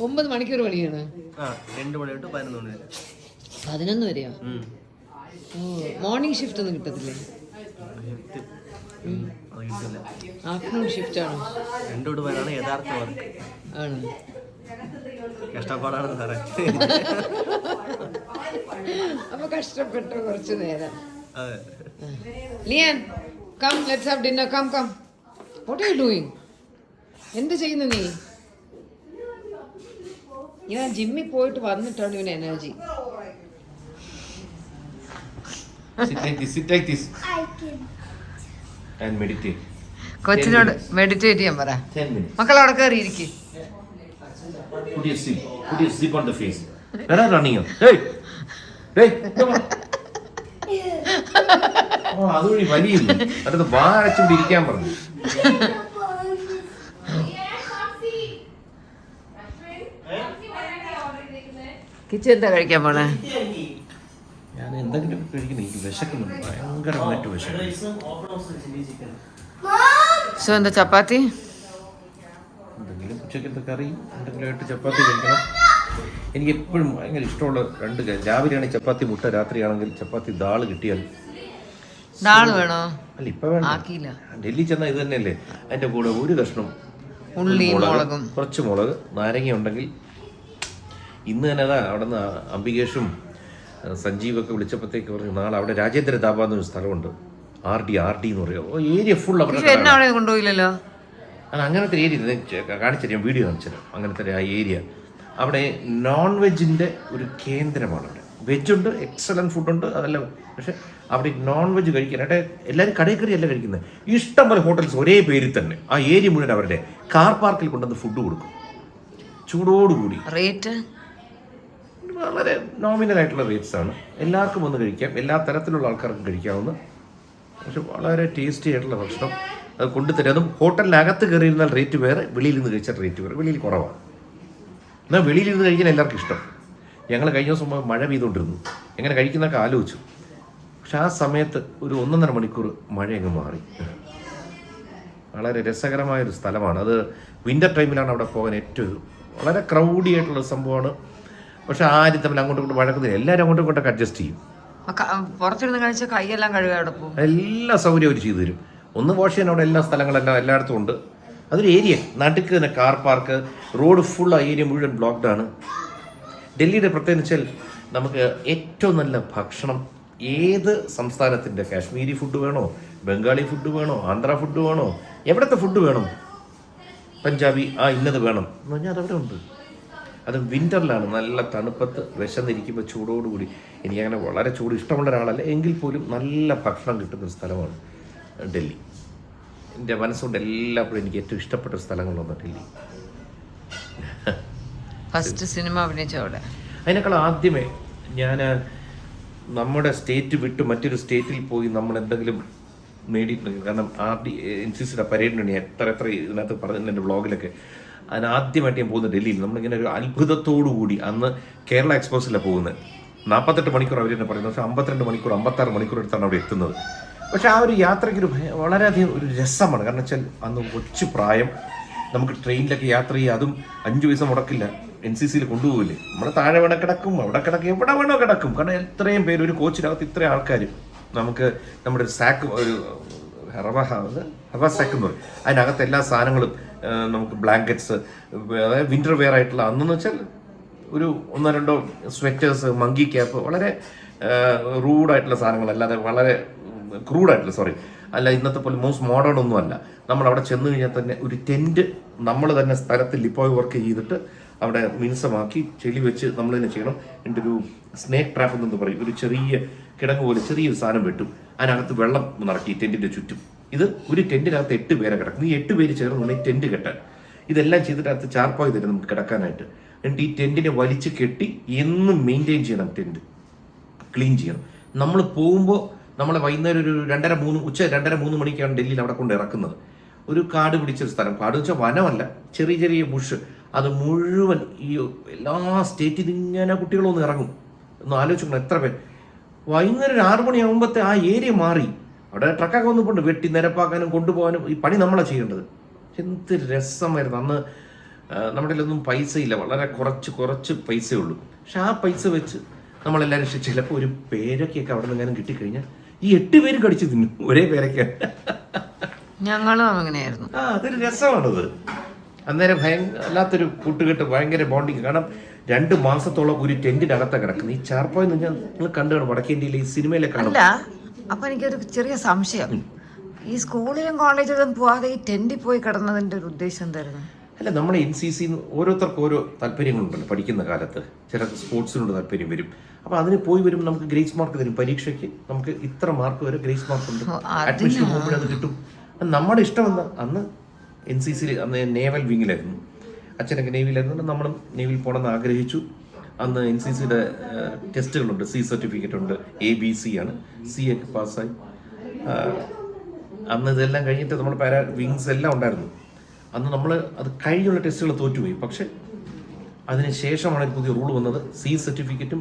9 മണിക്കൂർ പണിയാണ്. 2 മണി തൊട്ട് 11 മണി വരെ. 11 വരെയോ? മോർണിംഗ് ഷിഫ്റ്റ് ഒന്നും കിട്ടത്തില്ലേ? അത് കിട്ടില്ല. ആഫ്റ്റർനൂൺ ഷിഫ്റ്റ് ആണോ? 2 തൊട്ട് 11 യഥാർത്ഥ വർക്ക്. ആണ്. കഷ്ടപ്പാടാണ് സാറേ. അപ്പൊ കഷ്ടപ്പെട്ടു കുറച്ചു നേരം. അതെ. Lian, come, let's have dinner. Come. What are you doing? എന്ത് ചെയ്യുന്നു നീ? ഇവൻ ജിമ്മിൽ പോയിട്ട് വന്നിട്ടാണ് ഇവന് energy. Sit like this I can. and meditate. കൊച്ചിനോട് മെഡിറ്റേറ്റ് ചെയ്യാൻ പറ. 10 minutes. മക്കൾ അവിടെ കയറി ഇരിക്കും. Put your zip on the face. Where are running? Hey, come on. അതുവഴി വലിയുന്നു. അടുത്ത് വാഴച്ചുകൊണ്ട് ഇരിക്കാൻ പറഞ്ഞു. കിച്ചൻ എന്താ കഴിക്കാൻ പോണേ? ഞാൻ എന്തെങ്കിലും കഴിക്കുന്നു. എനിക്ക് വിശക്കുന്നുണ്ട്, ഭയങ്കരമായിട്ട് വിശക്കുന്നു. സോ എന്താ ചപ്പാത്തി? എന്തെങ്കിലും ഉച്ചക്കത്തെ കറി, എന്തെങ്കിലുമായിട്ട് ചപ്പാത്തി കഴിക്കണം. എനിക്ക് എപ്പോഴും ഭയങ്കര ഇഷ്ടമുള്ള രണ്ട് കാര്യം. രാവിലെയാണെങ്കിൽ ചപ്പാത്തി മുട്ട, രാത്രിയാണെങ്കിൽ ചപ്പാത്തി ദാള് കിട്ടിയാൽ. ദാള് വേണോ? അല്ല ഇപ്പൊ വേണ്ട, ആക്കിയില്ല. ഡൽഹി ചെന്നാൽ ഇത് തന്നെയല്ലേ. അതിന്റെ കൂടെ ഒരു കഷ്ണം ഉള്ളിയും മുളകും, കുറച്ച് മുളക്, നാരങ്ങ ഉണ്ടെങ്കിൽ. ഇന്ന് തന്നെ അതാ അവിടെ നിന്ന് അംബികേഷും സഞ്ജീവൊക്കെ വിളിച്ചപ്പോഴത്തേക്ക് പറഞ്ഞു നാളെ അവിടെ രാജേന്ദ്ര ധാബ എന്നൊരു സ്ഥലമുണ്ട്. ആർ ഡി എന്ന് പറയുമോ, ഏരിയ ഫുൾ അവിടെ കൊണ്ടുപോയില്ലല്ലോ. അത് അങ്ങനത്തെ ഏരിയ കാണിച്ചുതരാം, വീഡിയോ കാണിച്ചുതരാം. അങ്ങനത്തെ ആ ഏരിയ അവിടെ നോൺ വെജിൻ്റെ ഒരു കേന്ദ്രമാണ്. അവിടെ വെജുണ്ട്, എക്സലൻറ്റ് ഫുഡുണ്ട്, അതെല്ലാം. പക്ഷേ അവിടെ നോൺ വെജ് കഴിക്കാനായിട്ട് എല്ലാവരും കടയിൽ കയറിയല്ല കഴിക്കുന്നത്. ഇഷ്ടംപോലെ ഹോട്ടൽസ് ഒരേ പേരിൽ തന്നെ ആ ഏരിയ മുഴുവൻ അവരുടെ കാർ പാർക്കിൽ കൊണ്ടുവന്ന് ഫുഡ് കൊടുക്കും, ചൂടോടുകൂടി. റേറ്റ് വളരെ നോമിനലായിട്ടുള്ള റേറ്റ്സ് ആണ്. എല്ലാവർക്കും വന്ന് കഴിക്കാം, എല്ലാ തരത്തിലുള്ള ആൾക്കാർക്കും കഴിക്കാവുന്ന, പക്ഷെ വളരെ ടേസ്റ്റി ആയിട്ടുള്ള ഭക്ഷണം അത് കൊണ്ടുതരും. അതും ഹോട്ടലിനകത്ത് കയറിയിരുന്നാൽ റേറ്റ് വേറെ, വെളിയിൽ നിന്ന് കഴിച്ചാൽ റേറ്റ് വേറെ. വെളിയിൽ കുറവാണ്, എന്നാൽ വെളിയിലിരുന്ന് കഴിക്കാൻ എല്ലാവർക്കും ഇഷ്ടം. ഞങ്ങൾ കഴിഞ്ഞ ദിവസം മഴ പെയ്തുകൊണ്ടിരുന്നു, എങ്ങനെ കഴിക്കുന്നതൊക്കെ ആലോചിച്ചു. പക്ഷെ ആ സമയത്ത് ഒരു 1.5 മണിക്കൂർ മഴ അങ്ങ് മാറി. വളരെ രസകരമായൊരു സ്ഥലമാണ് അത്. വിൻ്റർ ടൈമിലാണ് അവിടെ പോകാൻ ഏറ്റവും വളരെ ക്രൗഡി ആയിട്ടുള്ള സംഭവമാണ്. പക്ഷെ ആരും തമ്മിൽ അങ്ങോട്ടും ഇങ്ങോട്ടും വഴക്കുന്നില്ല, എല്ലാവരും അങ്ങോട്ടും ഇങ്ങോട്ടൊക്കെ അഡ്ജസ്റ്റ് ചെയ്യും. പുറത്തിരുന്ന് കഴിച്ച കൈയെല്ലാം കഴുകാൻ അവിടെ പോകും. എല്ലാ സൗകര്യവും അവർ ചെയ്തു തരും. ഒന്ന് വാഷ് ചെയ്യാൻ അവിടെ എല്ലാ സ്ഥലങ്ങളെല്ലാം എല്ലായിടത്തും ഉണ്ട്. അതൊരു ഏരിയ, നടുക്ക് തന്നെ കാർ പാർക്ക്, റോഡ് ഫുൾ, ആ ഏരിയ മുഴുവൻ ബ്ലോക്ക്ഡാണ്. ഡൽഹിയുടെ പ്രത്യേകത വെച്ചാൽ നമുക്ക് ഏറ്റവും നല്ല ഭക്ഷണം ഏത് സംസ്ഥാനത്തിൻ്റെ, കാശ്മീരി ഫുഡ് വേണോ, ബംഗാളി ഫുഡ് വേണോ, ആന്ധ്ര ഫുഡ് വേണോ, എവിടുത്തെ ഫുഡ് വേണം, പഞ്ചാബി ഇന്നത് വേണം എന്ന് പറഞ്ഞാൽ അതവിടെ ഉണ്ട്. അത് വിൻ്ററിലാണ്, നല്ല തണുപ്പത്ത് വിശന്നിരിക്കുമ്പോൾ ചൂടോടുകൂടി. എനിക്കങ്ങനെ വളരെ ചൂട് ഇഷ്ടമുള്ള ഒരാളല്ല, എങ്കിൽ പോലും നല്ല ഭക്ഷണം കിട്ടുന്നൊരു സ്ഥലമാണ് ഡൽഹി. എൻ്റെ മനസ്സുകൊണ്ട് എല്ലാപ്പോഴും എനിക്ക് ഏറ്റവും ഇഷ്ടപ്പെട്ട സ്ഥലങ്ങളൊന്നും ഡൽഹി. ഫസ്റ്റ് സിനിമ അഭിനയിച്ച അവിടെ. അതിനേക്കാൾ ആദ്യമേ ഞാൻ നമ്മുടെ സ്റ്റേറ്റ് വിട്ട് മറ്റൊരു സ്റ്റേറ്റിൽ പോയി നമ്മൾ എന്തെങ്കിലും നേടിയിട്ടുണ്ട്. കാരണം NCCയുടെ പരേഡിനാണ് ഞാൻ എത്ര ഇതിനകത്ത് പറഞ്ഞിട്ടുണ്ട് എൻ്റെ വ്ളോഗിലൊക്കെ. അതിനാദ്യമായിട്ട് ഞാൻ പോകുന്നത് ഡൽഹിയിൽ. നമ്മളിങ്ങനെ ഒരു അത്ഭുതത്തോടു കൂടി, അന്ന് കേരള എക്സ്പ്രസ്സിലാണ് പോകുന്നത്. 48 മണിക്കൂർ അവർ തന്നെ പറയുന്നത്, പക്ഷേ 52 മണിക്കൂർ 56 മണിക്കൂർ എടുത്താണ് അവിടെ എത്തുന്നത്. പക്ഷെ ആ ഒരു യാത്രയ്ക്കൊരു വളരെയധികം ഒരു രസമാണ്. കാരണം വെച്ചാൽ അന്ന് കൊച്ചു പ്രായം, നമുക്ക് ട്രെയിനിലൊക്കെ യാത്ര ചെയ്യുക, അതും 5 പൈസ മുടക്കില്ല. NCCയിൽ കൊണ്ടുപോകില്ലേ, നമ്മുടെ താഴെ വേണം കിടക്കും, അവിടെ കിടക്കും, എവിടെ വേണോ കിടക്കും. കാരണം എത്രയും പേര് ഒരു കോച്ചിനകത്ത്, ഇത്രയും ആൾക്കാർ. നമുക്ക് നമ്മുടെ ഒരു സാക്ക്, ഒരു ഹവ സാക്ക് എന്ന് പറയും, അതിനകത്ത് എല്ലാ സാധനങ്ങളും, നമുക്ക് ബ്ലാങ്കറ്റ്സ്, അതായത് വിൻ്റർ വെയർ ആയിട്ടുള്ള, അന്നെന്ന് വെച്ചാൽ ഒരു 1-2 സ്വെറ്റേഴ്സ്, മങ്കി ക്യാപ്പ്, വളരെ റൂഡായിട്ടുള്ള സാധനങ്ങൾ, അല്ലാതെ വളരെ ക്രൂഡായിട്ടുള്ള അല്ല, ഇന്നത്തെ പോലെ മോസ്റ്റ് മോഡേൺ ഒന്നും അല്ല. നമ്മൾ അവിടെ ചെന്ന് കഴിഞ്ഞാൽ തന്നെ ഒരു ടെൻറ്റ് നമ്മൾ തന്നെ സ്ഥലത്ത് ലിപ്പോയ് വർക്ക് ചെയ്തിട്ട് അവിടെ മിനുസമാക്കി ചെളി വെച്ച് നമ്മൾ തന്നെ ചെയ്യണം. എൻ്റെ ഒരു സ്നേക്ക് ട്രാപ്പ് എന്ന് പറയും, ഒരു ചെറിയ കിടങ്ങ് പോലെ ചെറിയൊരു സാധനം വെട്ടും, അതിനകത്ത് വെള്ളം നിറക്കി ടെൻറ്റിൻ്റെ ചുറ്റും. ഇത് ഒരു ടെൻറ്റിനകത്ത് 8 പേരെ കിടക്കും. ഈ 8 പേര് ചേർന്ന് ടെൻറ്റ് കെട്ടാൻ. ഇതെല്ലാം ചെയ്തിട്ട് അകത്ത് ചാർപ്പായി തരും നമുക്ക് കിടക്കാനായിട്ട്. എന്നിട്ട് ഈ ടെൻറ്റിനെ വലിച്ച് കെട്ടി എന്നും മെയിൻറ്റെയിൻ ചെയ്യണം, ടെൻറ്റ് ക്ലീൻ ചെയ്യണം. നമ്മൾ പോകുമ്പോൾ നമ്മളെ വൈകുന്നേരം ഒരു 2:30-3 ഉച്ച 2:30-3 മണിക്കാണ് ഡൽഹിയിൽ അവിടെ കൊണ്ട് ഇറക്കുന്നത്. ഒരു കാട് പിടിച്ചൊരു സ്ഥലം, കാട് വെച്ചാൽ വനമല്ല, ചെറിയ ചെറിയ ബുഷ്. അത് മുഴുവൻ ഈ എല്ലാ സ്റ്റേറ്റിൽ ഇങ്ങനെ കുട്ടികളൊന്നും ഇറങ്ങും. ഒന്ന് ആലോചിക്കണം എത്ര പേർ. വൈകുന്നേരം ഒരു 6 മണിയാകുമ്പോഴത്തെ ആ ഏരിയ മാറി. അവിടെ ട്രക്കൊക്കെ വന്നിട്ടുണ്ട്, വെട്ടി നിരപ്പാക്കാനും കൊണ്ടുപോകാനും. ഈ പണി നമ്മളാണ് ചെയ്യേണ്ടത്. എന്ത് രസമായിരുന്നു അന്ന്. നമ്മുടെ ഒന്നും പൈസയില്ല, വളരെ കുറച്ച് പൈസയുള്ളൂ. പക്ഷെ ആ പൈസ വെച്ച് നമ്മളെല്ലാവരും ചിലപ്പോൾ ഒരു പേരൊക്കെയൊക്കെ അവിടെ നിന്നെങ്ങാനും കിട്ടിക്കഴിഞ്ഞാൽ ഈ 8 പേര് കടിച്ചു തിന്നും ഒരേ പേരൊക്കെ. ഞങ്ങളും അങ്ങനെയായിരുന്നു. അതൊരു രസമാണത്. അന്നേരം അല്ലാത്തൊരു കൂട്ടുകെട്ട്, ഭയങ്കര ബോണ്ടിങ്. കാരണം 2 മാസത്തോളം ഒരു ടെന്റിനകത്താണ് കിടക്കുന്നത്. ഈ ചാർപ്പായി എന്ന് പറഞ്ഞാൽ നിങ്ങൾ കണ്ടു കാണും, വടക്കേ ഇന്ത്യയിലെ ഈ സിനിമയിലെ കാണും. അപ്പൊ എനിക്കൊരു ചെറിയ സംശയം, ഈ സ്കൂളിലും കോളേജിലും പോവാതെ ഈ ടെന്റിൽ പോയി കിടന്നതിന്റെ ഒരു ഉദ്ദേശം എന്തായിരുന്നു? അല്ല, നമ്മുടെ NCC ഓരോരുത്തർക്കും ഓരോ താല്പര്യങ്ങളുണ്ടല്ലോ. പഠിക്കുന്ന കാലത്ത് ചില സ്പോർട്സിനോട് താല്പര്യം വരും. അപ്പോൾ അതിന് പോയി വരും, നമുക്ക് ഗ്രേസ് മാർക്ക് തരും. പരീക്ഷയ്ക്ക് നമുക്ക് ഇത്ര മാർക്ക് വരെ ഗ്രേസ് മാർക്ക് ഉണ്ട്, അഡ്മിഷൻ പോകുമ്പോഴേ അത് കിട്ടും. നമ്മുടെ ഇഷ്ടം എന്താ? അന്ന് NCC അന്ന് നേവൽ വിങ്ങിലായിരുന്നു, അച്ഛനൊക്കെ നേവിയിലായിരുന്നു. നമ്മളും നേവിയിൽ പോകണമെന്ന് ആഗ്രഹിച്ചു. അന്ന് NCCയുടെ ടെസ്റ്റുകളുണ്ട്, C സർട്ടിഫിക്കറ്റ് ഉണ്ട്, ABC ആണ്, C ഒക്കെ പാസ്സായി. അന്ന് ഇതെല്ലാം കഴിഞ്ഞിട്ട് നമ്മൾ പാരാ വിങ്സ് എല്ലാം ഉണ്ടായിരുന്നു. അന്ന് നമ്മൾ അത് കഴിഞ്ഞുള്ള ടെസ്റ്റുകൾ തോറ്റുപോയി. പക്ഷെ അതിന് ശേഷമാണ് ഒരു പുതിയ റൂൾ വന്നത്. C സർട്ടിഫിക്കറ്റും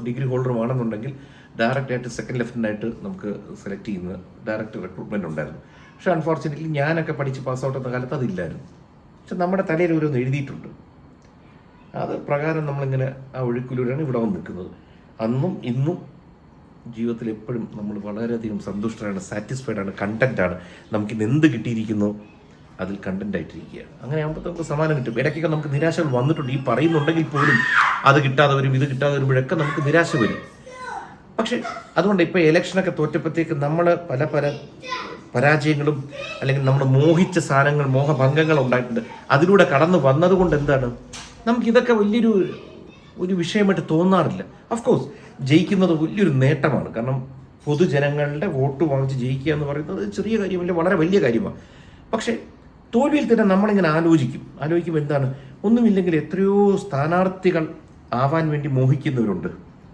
ഡിഗ്രി ഹോൾഡറും ആണെന്നുണ്ടെങ്കിൽ ഡയറക്റ്റായിട്ട് സെക്കൻഡ് ലെഫ്റ്റനൻ്റായിട്ട് നമുക്ക് സെലക്ട് ചെയ്യുന്ന ഡയറക്റ്റ് റിക്രൂട്ട്മെൻറ്റ് ഉണ്ടായിരുന്നു. പക്ഷെ അൺഫോർച്ചുനേറ്റ്ലി ഞാനൊക്കെ പഠിച്ച് പാസ് ഔട്ട് എന്ന കാലത്ത് അതില്ലായിരുന്നു. പക്ഷെ നമ്മുടെ തലയിൽ ഓരോന്ന് എഴുതിയിട്ടുണ്ട്. അത് പ്രകാരം നമ്മളിങ്ങനെ ആ ഒഴുക്കിലൂടെയാണ് ഇവിടെ വന്ന് നിൽക്കുന്നത്. അന്നും ഇന്നും ജീവിതത്തിൽ എപ്പോഴും നമ്മൾ വളരെയധികം സന്തുഷ്ടരാണ്, സാറ്റിസ്ഫൈഡ് ആണ്, കണ്ടൻറ്റാണ്. നമുക്കിന്ന് എന്ത് കിട്ടിയിരിക്കുന്നോ അതിൽ കണ്ടന്റ് ആയിട്ടിരിക്കുക. അങ്ങനെ ആകുമ്പോൾ നമുക്ക് സമാനം കിട്ടും. ഇടയ്ക്കൊക്കെ നമുക്ക് നിരാശകൾ വന്നിട്ടുണ്ട്. ഈ പറയുന്നുണ്ടെങ്കിൽ പോലും അത് കിട്ടാതെ വരും, ഇത് കിട്ടാതെ വരുമ്പോഴൊക്കെ നമുക്ക് നിരാശ വരും. പക്ഷെ അതുകൊണ്ട് ഇപ്പോൾ ഇലക്ഷനൊക്കെ തോറ്റപ്പോഴത്തേക്ക് നമ്മൾ പല പരാജയങ്ങളും അല്ലെങ്കിൽ നമ്മൾ മോഹിച്ച സാധനങ്ങൾ, മോഹഭംഗങ്ങൾ ഉണ്ടായിട്ടുണ്ട്. അതിലൂടെ കടന്നു വന്നതുകൊണ്ട് എന്താണ്, നമുക്കിതൊക്കെ വലിയൊരു വിഷയമായിട്ട് തോന്നാറില്ല. ഓഫ്കോഴ്സ് ജയിക്കുന്നത് വലിയൊരു നേട്ടമാണ്. കാരണം പൊതുജനങ്ങളുടെ വോട്ട് വാങ്ങിച്ച് ജയിക്കുക എന്ന് പറയുന്നത് ചെറിയ കാര്യമല്ല, വളരെ വലിയ കാര്യമാണ്. പക്ഷേ തോൽവിയിൽ തന്നെ നമ്മളിങ്ങനെ ആലോചിക്കും എന്താണ്, ഒന്നുമില്ലെങ്കിൽ എത്രയോ സ്ഥാനാർത്ഥികൾ ആവാൻ വേണ്ടി മോഹിക്കുന്നവരുണ്ട്,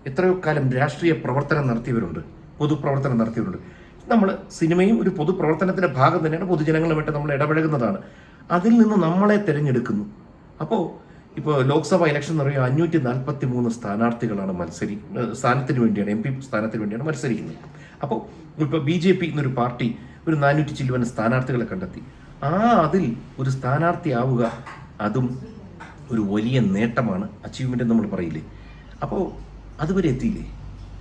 എത്രയോ കാലം രാഷ്ട്രീയ പ്രവർത്തനം നടത്തിയവരുണ്ട്, പൊതുപ്രവർത്തനം നടത്തിയവരുണ്ട്. നമ്മൾ സിനിമയും ഒരു പൊതുപ്രവർത്തനത്തിൻ്റെ ഭാഗം തന്നെയാണ്, പൊതുജനങ്ങളുമായിട്ട് നമ്മൾ ഇടപഴകുന്നതാണ്. അതിൽ നിന്ന് നമ്മളെ തിരഞ്ഞെടുക്കുന്നു. അപ്പോൾ ഇപ്പോൾ ലോക്സഭ ഇലക്ഷൻ എന്ന് പറയുമ്പോൾ 543 സ്ഥാനാർത്ഥികളാണ് സ്ഥാനത്തിന് വേണ്ടിയാണ്, MP സ്ഥാനത്തിന് വേണ്ടിയാണ് മത്സരിക്കുന്നത്. അപ്പോൾ ഇപ്പോൾ BJP എന്നൊരു പാർട്ടി ഒരു 400 ചില്ലുവൻ സ്ഥാനാർത്ഥികളെ കണ്ടെത്തി. അതിൽ ഒരു സ്ഥാനാർത്ഥി ആവുക, അതും ഒരു വലിയ നേട്ടമാണ്, അച്ചീവ്മെൻ്റ് നമ്മൾ പറയില്ലേ. അപ്പോൾ അതുവരെ എത്തിയില്ലേ,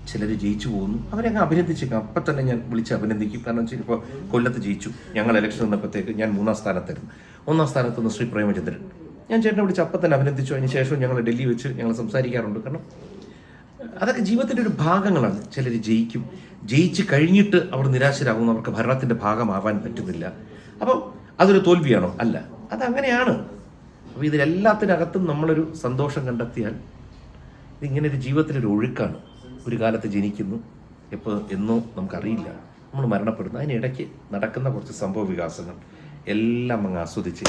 ചിലർ ജയിച്ചു പോകുന്നു, അവരെ അങ്ങ് അഭിനന്ദിച്ചേക്കാം. അപ്പം തന്നെ ഞാൻ വിളിച്ച് അഭിനന്ദിക്കും. കാരണം വെച്ചാൽ ഇപ്പോൾ കൊല്ലത്ത് ജയിച്ചു, ഞങ്ങൾ ഇലക്ഷൻ വന്നപ്പോഴത്തേക്ക് ഞാൻ 3-ാം സ്ഥാനത്തായിരുന്നു. 1-ാം സ്ഥാനത്ത് നിന്ന് ശ്രീ പ്രേമചന്ദ്രൻ, ഞാൻ ചേട്ടനെ വിളിച്ച് അപ്പം തന്നെ അഭിനന്ദിച്ചു. അതിന് ശേഷം ഞങ്ങൾ ഡൽഹി വെച്ച് ഞങ്ങൾ സംസാരിക്കാറുണ്ട്. കാരണം അതൊക്കെ ജീവിതത്തിൻ്റെ ഒരു ഭാഗങ്ങളാണ്. ചിലർ ജയിച്ച് കഴിഞ്ഞിട്ട് അവർ നിരാശരാകുന്നു, അവർക്ക് ഭരണത്തിൻ്റെ ഭാഗമാവാൻ പറ്റുന്നില്ല. അപ്പോൾ അതൊരു തോൽവിയാണോ? അല്ല, അതങ്ങനെയാണ്. അപ്പോൾ ഇതിലെല്ലാത്തിനകത്തും നമ്മളൊരു സന്തോഷം കണ്ടെത്തിയാൽ ഇതിങ്ങനെ ഒരു ജീവിതത്തിലൊരു ഒഴുക്കാണ്. ഒരു കാലത്ത് ജനിക്കുന്നു, എന്നോ നമുക്കറിയില്ല, നമ്മൾ മരണപ്പെടുന്നു. അതിനിടയ്ക്ക് നടക്കുന്ന കുറച്ച് സംഭവ വികാസങ്ങൾ എല്ലാം അങ്ങ് ആസ്വദിച്ച്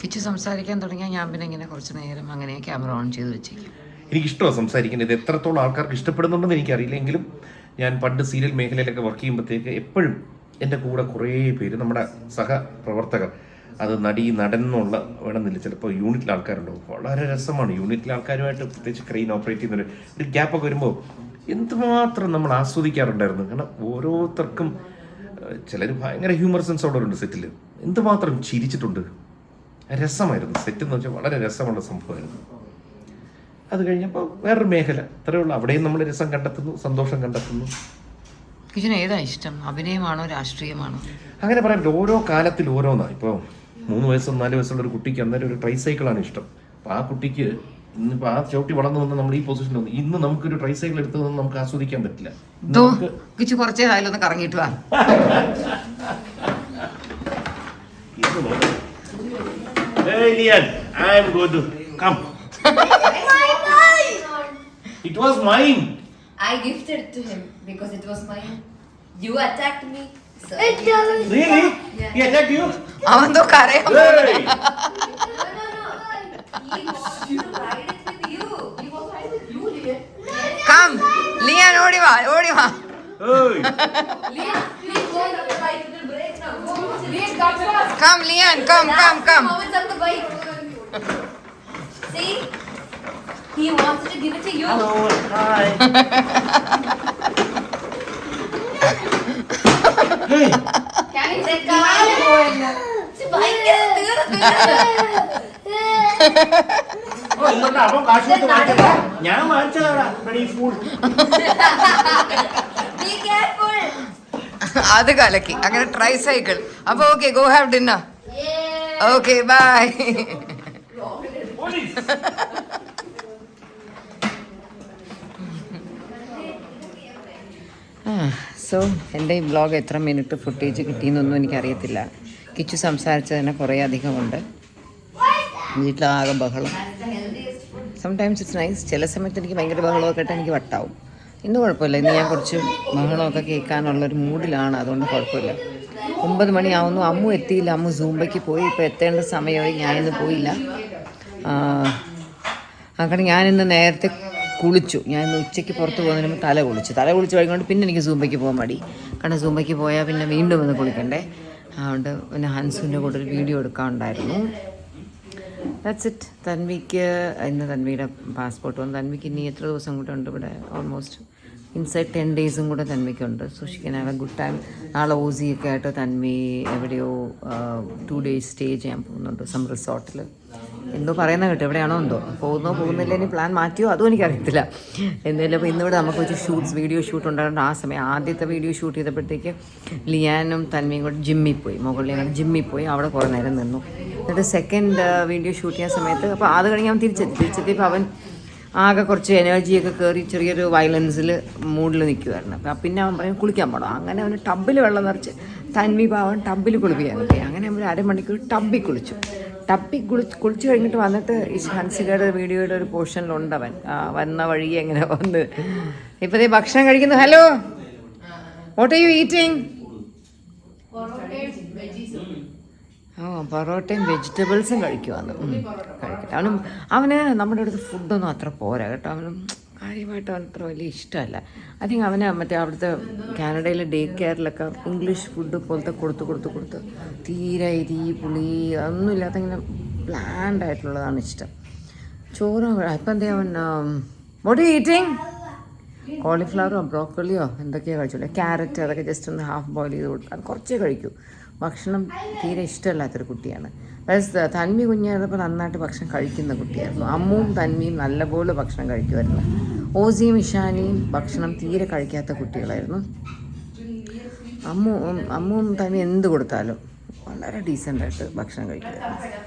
കിച്ചു സംസാരിക്കാൻ തുടങ്ങിയാൽ ഞാൻ പിന്നെ ഇങ്ങനെ കുറച്ച് നേരം അങ്ങനെ ക്യാമറ ഓൺ ചെയ്ത് വെച്ചേക്കും. എനിക്കിഷ്ടമാണ് സംസാരിക്കുന്നത്. ഇത് എത്രത്തോളം ആൾക്കാർക്ക് ഇഷ്ടപ്പെടുന്നുണ്ടെന്ന് എനിക്കറിയില്ലെങ്കിലും ഞാൻ പണ്ട് സീരിയൽ മേഖലയിലൊക്കെ വർക്ക് ചെയ്യുമ്പോഴത്തേക്ക് എപ്പോഴും എൻ്റെ കൂടെ കുറേ പേര്, നമ്മുടെ സഹപ്രവർത്തകർ, അത് നടൻ എന്നുള്ള വേണമെന്നില്ല, ചിലപ്പോൾ യൂണിറ്റിലെ ആൾക്കാരുണ്ടാവും. വളരെ രസമാണ് യൂണിറ്റിലെ ആൾക്കാരുമായിട്ട്, പ്രത്യേകിച്ച് ക്രെയിൻ ഓപ്പറേറ്റ് ചെയ്യുന്ന ഒരു ഗ്യാപ്പൊക്കെ വരുമ്പോൾ എന്തുമാത്രം നമ്മൾ ആസ്വദിക്കാറുണ്ടായിരുന്നു. കാരണം ഓരോരുത്തർക്കും ചിലർ ഭയങ്കര ഹ്യൂമർ സെൻസ് ഉള്ളവരുണ്ട് സെറ്റിൽ, എന്തുമാത്രം ചിരിച്ചിട്ടുണ്ട്. രസമായിരുന്നു സെറ്റ് എന്ന് വെച്ചാൽ, വളരെ രസമുള്ള സംഭവമായിരുന്നു. അത് കഴിഞ്ഞപ്പോൾ വേറൊരു മേഖല, അത്രയുള്ള അവിടെയും നമ്മൾ രസം കണ്ടെത്തുന്നു, സന്തോഷം കണ്ടെത്തുന്നു. കിച്ചന് ഏതാ ഇഷ്ടം, അഭിനയമാണോ രാഷ്ട്രീയമാണോ? അങ്ങനെ പറയാൻ ഓരോ കാലത്തിൽ ഓരോന്നാണ്. ഇപ്പോൾ 3 വയസ്സും 4 വയസ്സുള്ള ഒരു കുട്ടിക്ക് അന്നേരം ഒരു ട്രൈസൈക്കിളാണ് ഇഷ്ടം. അപ്പോൾ ആ കുട്ടിക്ക് ഇന്നിപ്പോൾ ആ ചവിട്ടി വളർന്നു വന്ന് നമ്മൾ ഈ പൊസിഷനിൽ വന്നു, ഇന്ന് നമുക്കൊരു ട്രൈസൈക്കിൾ എടുത്തതൊന്നും നമുക്ക് ആസ്വദിക്കാൻ പറ്റില്ല. കിച്ചു കുറച്ചേ ആയാലൊന്ന് കറങ്ങിയിട്ട് വാ. Hey Lian, I am going to come. It was mine. I gifted to him because it was mine. You attacked me. So Really? Yeah. He attacked you? അവൻ തോ കരയാൻ. Hey! He wants to ride it with you. He was riding with you, Lian. Come, Liyan ഓടി വാ. Hey! Lian, please go on the bike. It will break now. Lian, come fast. Come Liyan, come. Moments on the bike. See? He wants to give it to you. Hello, hi. Hey! Can you take the bike? എന്നിട്ട് അവൻ കാശ് കൊടുത്ത് വാങ്ങിച്ചതാ, ഞാൻ വാങ്ങിച്ചതാ. Bloody fool. Be careful. അത് കലക്കി. അങ്ങനെ ട്രൈസൈക്കിൾ. അപ്പൊ okay, go have dinner. Okay, bye. Police. So എൻ്റെ ഈ വ്ളോഗ് എത്ര മിനിറ്റ് ഫുട്ടേജ് കിട്ടിയെന്നൊന്നും എനിക്കറിയത്തില്ല. കിച്ചു സംസാരിച്ചത് തന്നെ കുറേ അധികമുണ്ട്. വീട്ടിലാകെ ബഹളം. Sometimes it's nice. ചില സമയത്ത് എനിക്ക് ഭയങ്കര ബഹളമൊക്കെ ഇട്ട് എനിക്ക് വട്ടാവും. ഇന്ന് കുഴപ്പമില്ല. ഇന്ന് ഞാൻ കുറച്ച് ബഹളമൊക്കെ കേൾക്കാനുള്ളൊരു മൂഡിലാണ്. അതുകൊണ്ട് കുഴപ്പമില്ല. 9 മണിയാവുന്നു. അമ്മു എത്തിയില്ല. അമ്മു സൂംബയ്ക്ക് പോയി. ഇപ്പോൾ എത്തേണ്ട സമയമായി. ഞാനിന്ന് പോയില്ല. അങ്ങനെ ഞാനിന്ന് നേരത്തെ കുളിച്ചു. ഞാനിന്ന് ഉച്ചയ്ക്ക് പുറത്ത് പോകുന്നതിന് മുമ്പ് തല കുളിച്ച് കഴിഞ്ഞുകൊണ്ട് പിന്നെ എനിക്ക് സൂംബയ്ക്ക് പോകാൻ മടി. കാരണം സൂംബയ്ക്ക് പോയാൽ പിന്നെ വീണ്ടും വന്ന് കുളിക്കണ്ടേ. അതുകൊണ്ട് പിന്നെ ഹൻസുവിൻ്റെ കൂടെ ഒരു വീഡിയോ എടുക്കാനുണ്ടായിരുന്നു. That's it. തൻവിക്ക് ഇന്ന് തൻവിയുടെ പാസ്പോർട്ട് വന്നു. തൻവിക്ക് ഇനി എത്ര ദിവസം കൂടെ ഉണ്ട് ഇവിടെ? ഓൾമോസ്റ്റ് ഇൻസൈഡ് 10 ഡേയ്സും കൂടെ തൻവിക്കുണ്ട്. So she can have a good time. നാളെ ഓസിയൊക്കെ ആയിട്ട് തൻവി എവിടെയോ 2 days സ്റ്റേ ചെയ്യാൻ പോകുന്നുണ്ട് സം റിസോർട്ടിൽ. എന്തോ പറയുന്ന കേട്ടോ. എവിടെയാണോ എന്തോ പോകുന്നില്ല. ഇനി പ്ലാൻ മാറ്റിയോ അതും എനിക്കറിയത്തില്ല. എന്തായാലും അപ്പോൾ ഇന്നിവിടെ നമുക്ക് വെച്ച് വീഡിയോ ഷൂട്ട് ഉണ്ടായിരുന്നു. ആ സമയം ആദ്യത്തെ വീഡിയോ ഷൂട്ട് ചെയ്തപ്പോഴത്തേക്ക് ലിയാനും തൻവിയും കൂടെ ജിമ്മിൽ പോയി. മുകളിൽ ജിമ്മിൽ പോയി. അവിടെ കുറേ നേരം നിന്നു. എന്നിട്ട് സെക്കൻഡ് വീഡിയോ ഷൂട്ട് ചെയ്യാൻ സമയത്ത് അപ്പോൾ അത് കഴിഞ്ഞ് അവൻ തിരിച്ചെത്തിയപ്പോൾ അവൻ ആകെ കുറച്ച് എനർജിയൊക്കെ കയറി ചെറിയൊരു വയലൻസിൽ മൂഡിൽ നിൽക്കുമായിരുന്നു. അപ്പം പിന്നെ അവൻ പറയും കുളിക്കാൻ പോകണം. അങ്ങനെ അവന് ടബിൽ വെള്ളം നിറച്ച് തൻവി പാവൻ ടബിൽ കുളിപ്പിക്കാൻ പറ്റി. അങ്ങനെ നമ്മൾ അരമണിക്കൂർ ടബിൽ കുളിച്ചു കഴിഞ്ഞിട്ട് വന്നിട്ട് ഈ ഹൻസികയുടെ വീഡിയോയുടെ ഒരു പോർഷനിലുണ്ട് അവൻ വന്ന വഴി എങ്ങനെ വന്ന് ഇപ്പോഴത്തെ ഭക്ഷണം കഴിക്കുന്നു. Hello, what are you eating? പൊറോട്ടയും വെജിറ്റബിൾസും കഴിക്കുവാന്ന്. കഴിക്കട്ടെ. അവന് നമ്മുടെ അടുത്ത് ഫുഡൊന്നും അത്ര പോരാ കേട്ടോ. അവനും കാര്യമായിട്ട് അവൻ അത്ര വലിയ ഇഷ്ടമല്ല. ഐ തിങ്ക് അവന് മറ്റേ അവിടുത്തെ കാനഡയിലെ ഡേ കെയറിലൊക്കെ ഇംഗ്ലീഷ് ഫുഡ് പോലത്തെ കൊടുത്ത് തീരെ എരി പുളി അതൊന്നും ഇല്ലാത്ത ഇങ്ങനെ ബ്ലാൻഡ് ആയിട്ടുള്ളതാണ് ഇഷ്ടം. ചോറ് ഇപ്പം എന്താ അവൻ വാട്ട് ആർ യു ഈറ്റിംഗ്? കോളിഫ്ലവറോ ബ്രോക്കോളിയോ എന്തൊക്കെയോ കഴിച്ചോളൂ. ക്യാരറ്റ് അതൊക്കെ ജസ്റ്റ് ഒന്ന് ഹാഫ് ബോയിൽ ചെയ്ത് കൊടുത്താൽ കുറച്ചേ കഴിക്കൂ. ഭക്ഷണം തീരെ ഇഷ്ടമല്ലാത്തൊരു കുട്ടിയാണ്. പ്ലസ് തൻവി കുഞ്ഞായിരുന്നപ്പോൾ നന്നായിട്ട് ഭക്ഷണം കഴിക്കുന്ന കുട്ടിയായിരുന്നു. അമ്മുവും തൻവിയും നല്ലപോലെ ഭക്ഷണം കഴിക്കുമായിരുന്നു. ഓസിയും ഇഷാനിയും ഭക്ഷണം തീരെ കഴിക്കാത്ത കുട്ടികളായിരുന്നു. അമ്മുവും തൻവി എന്ത് കൊടുത്താലും വളരെ ഡീസൻ്റായിട്ട് ഭക്ഷണം കഴിക്കുമായിരുന്നു.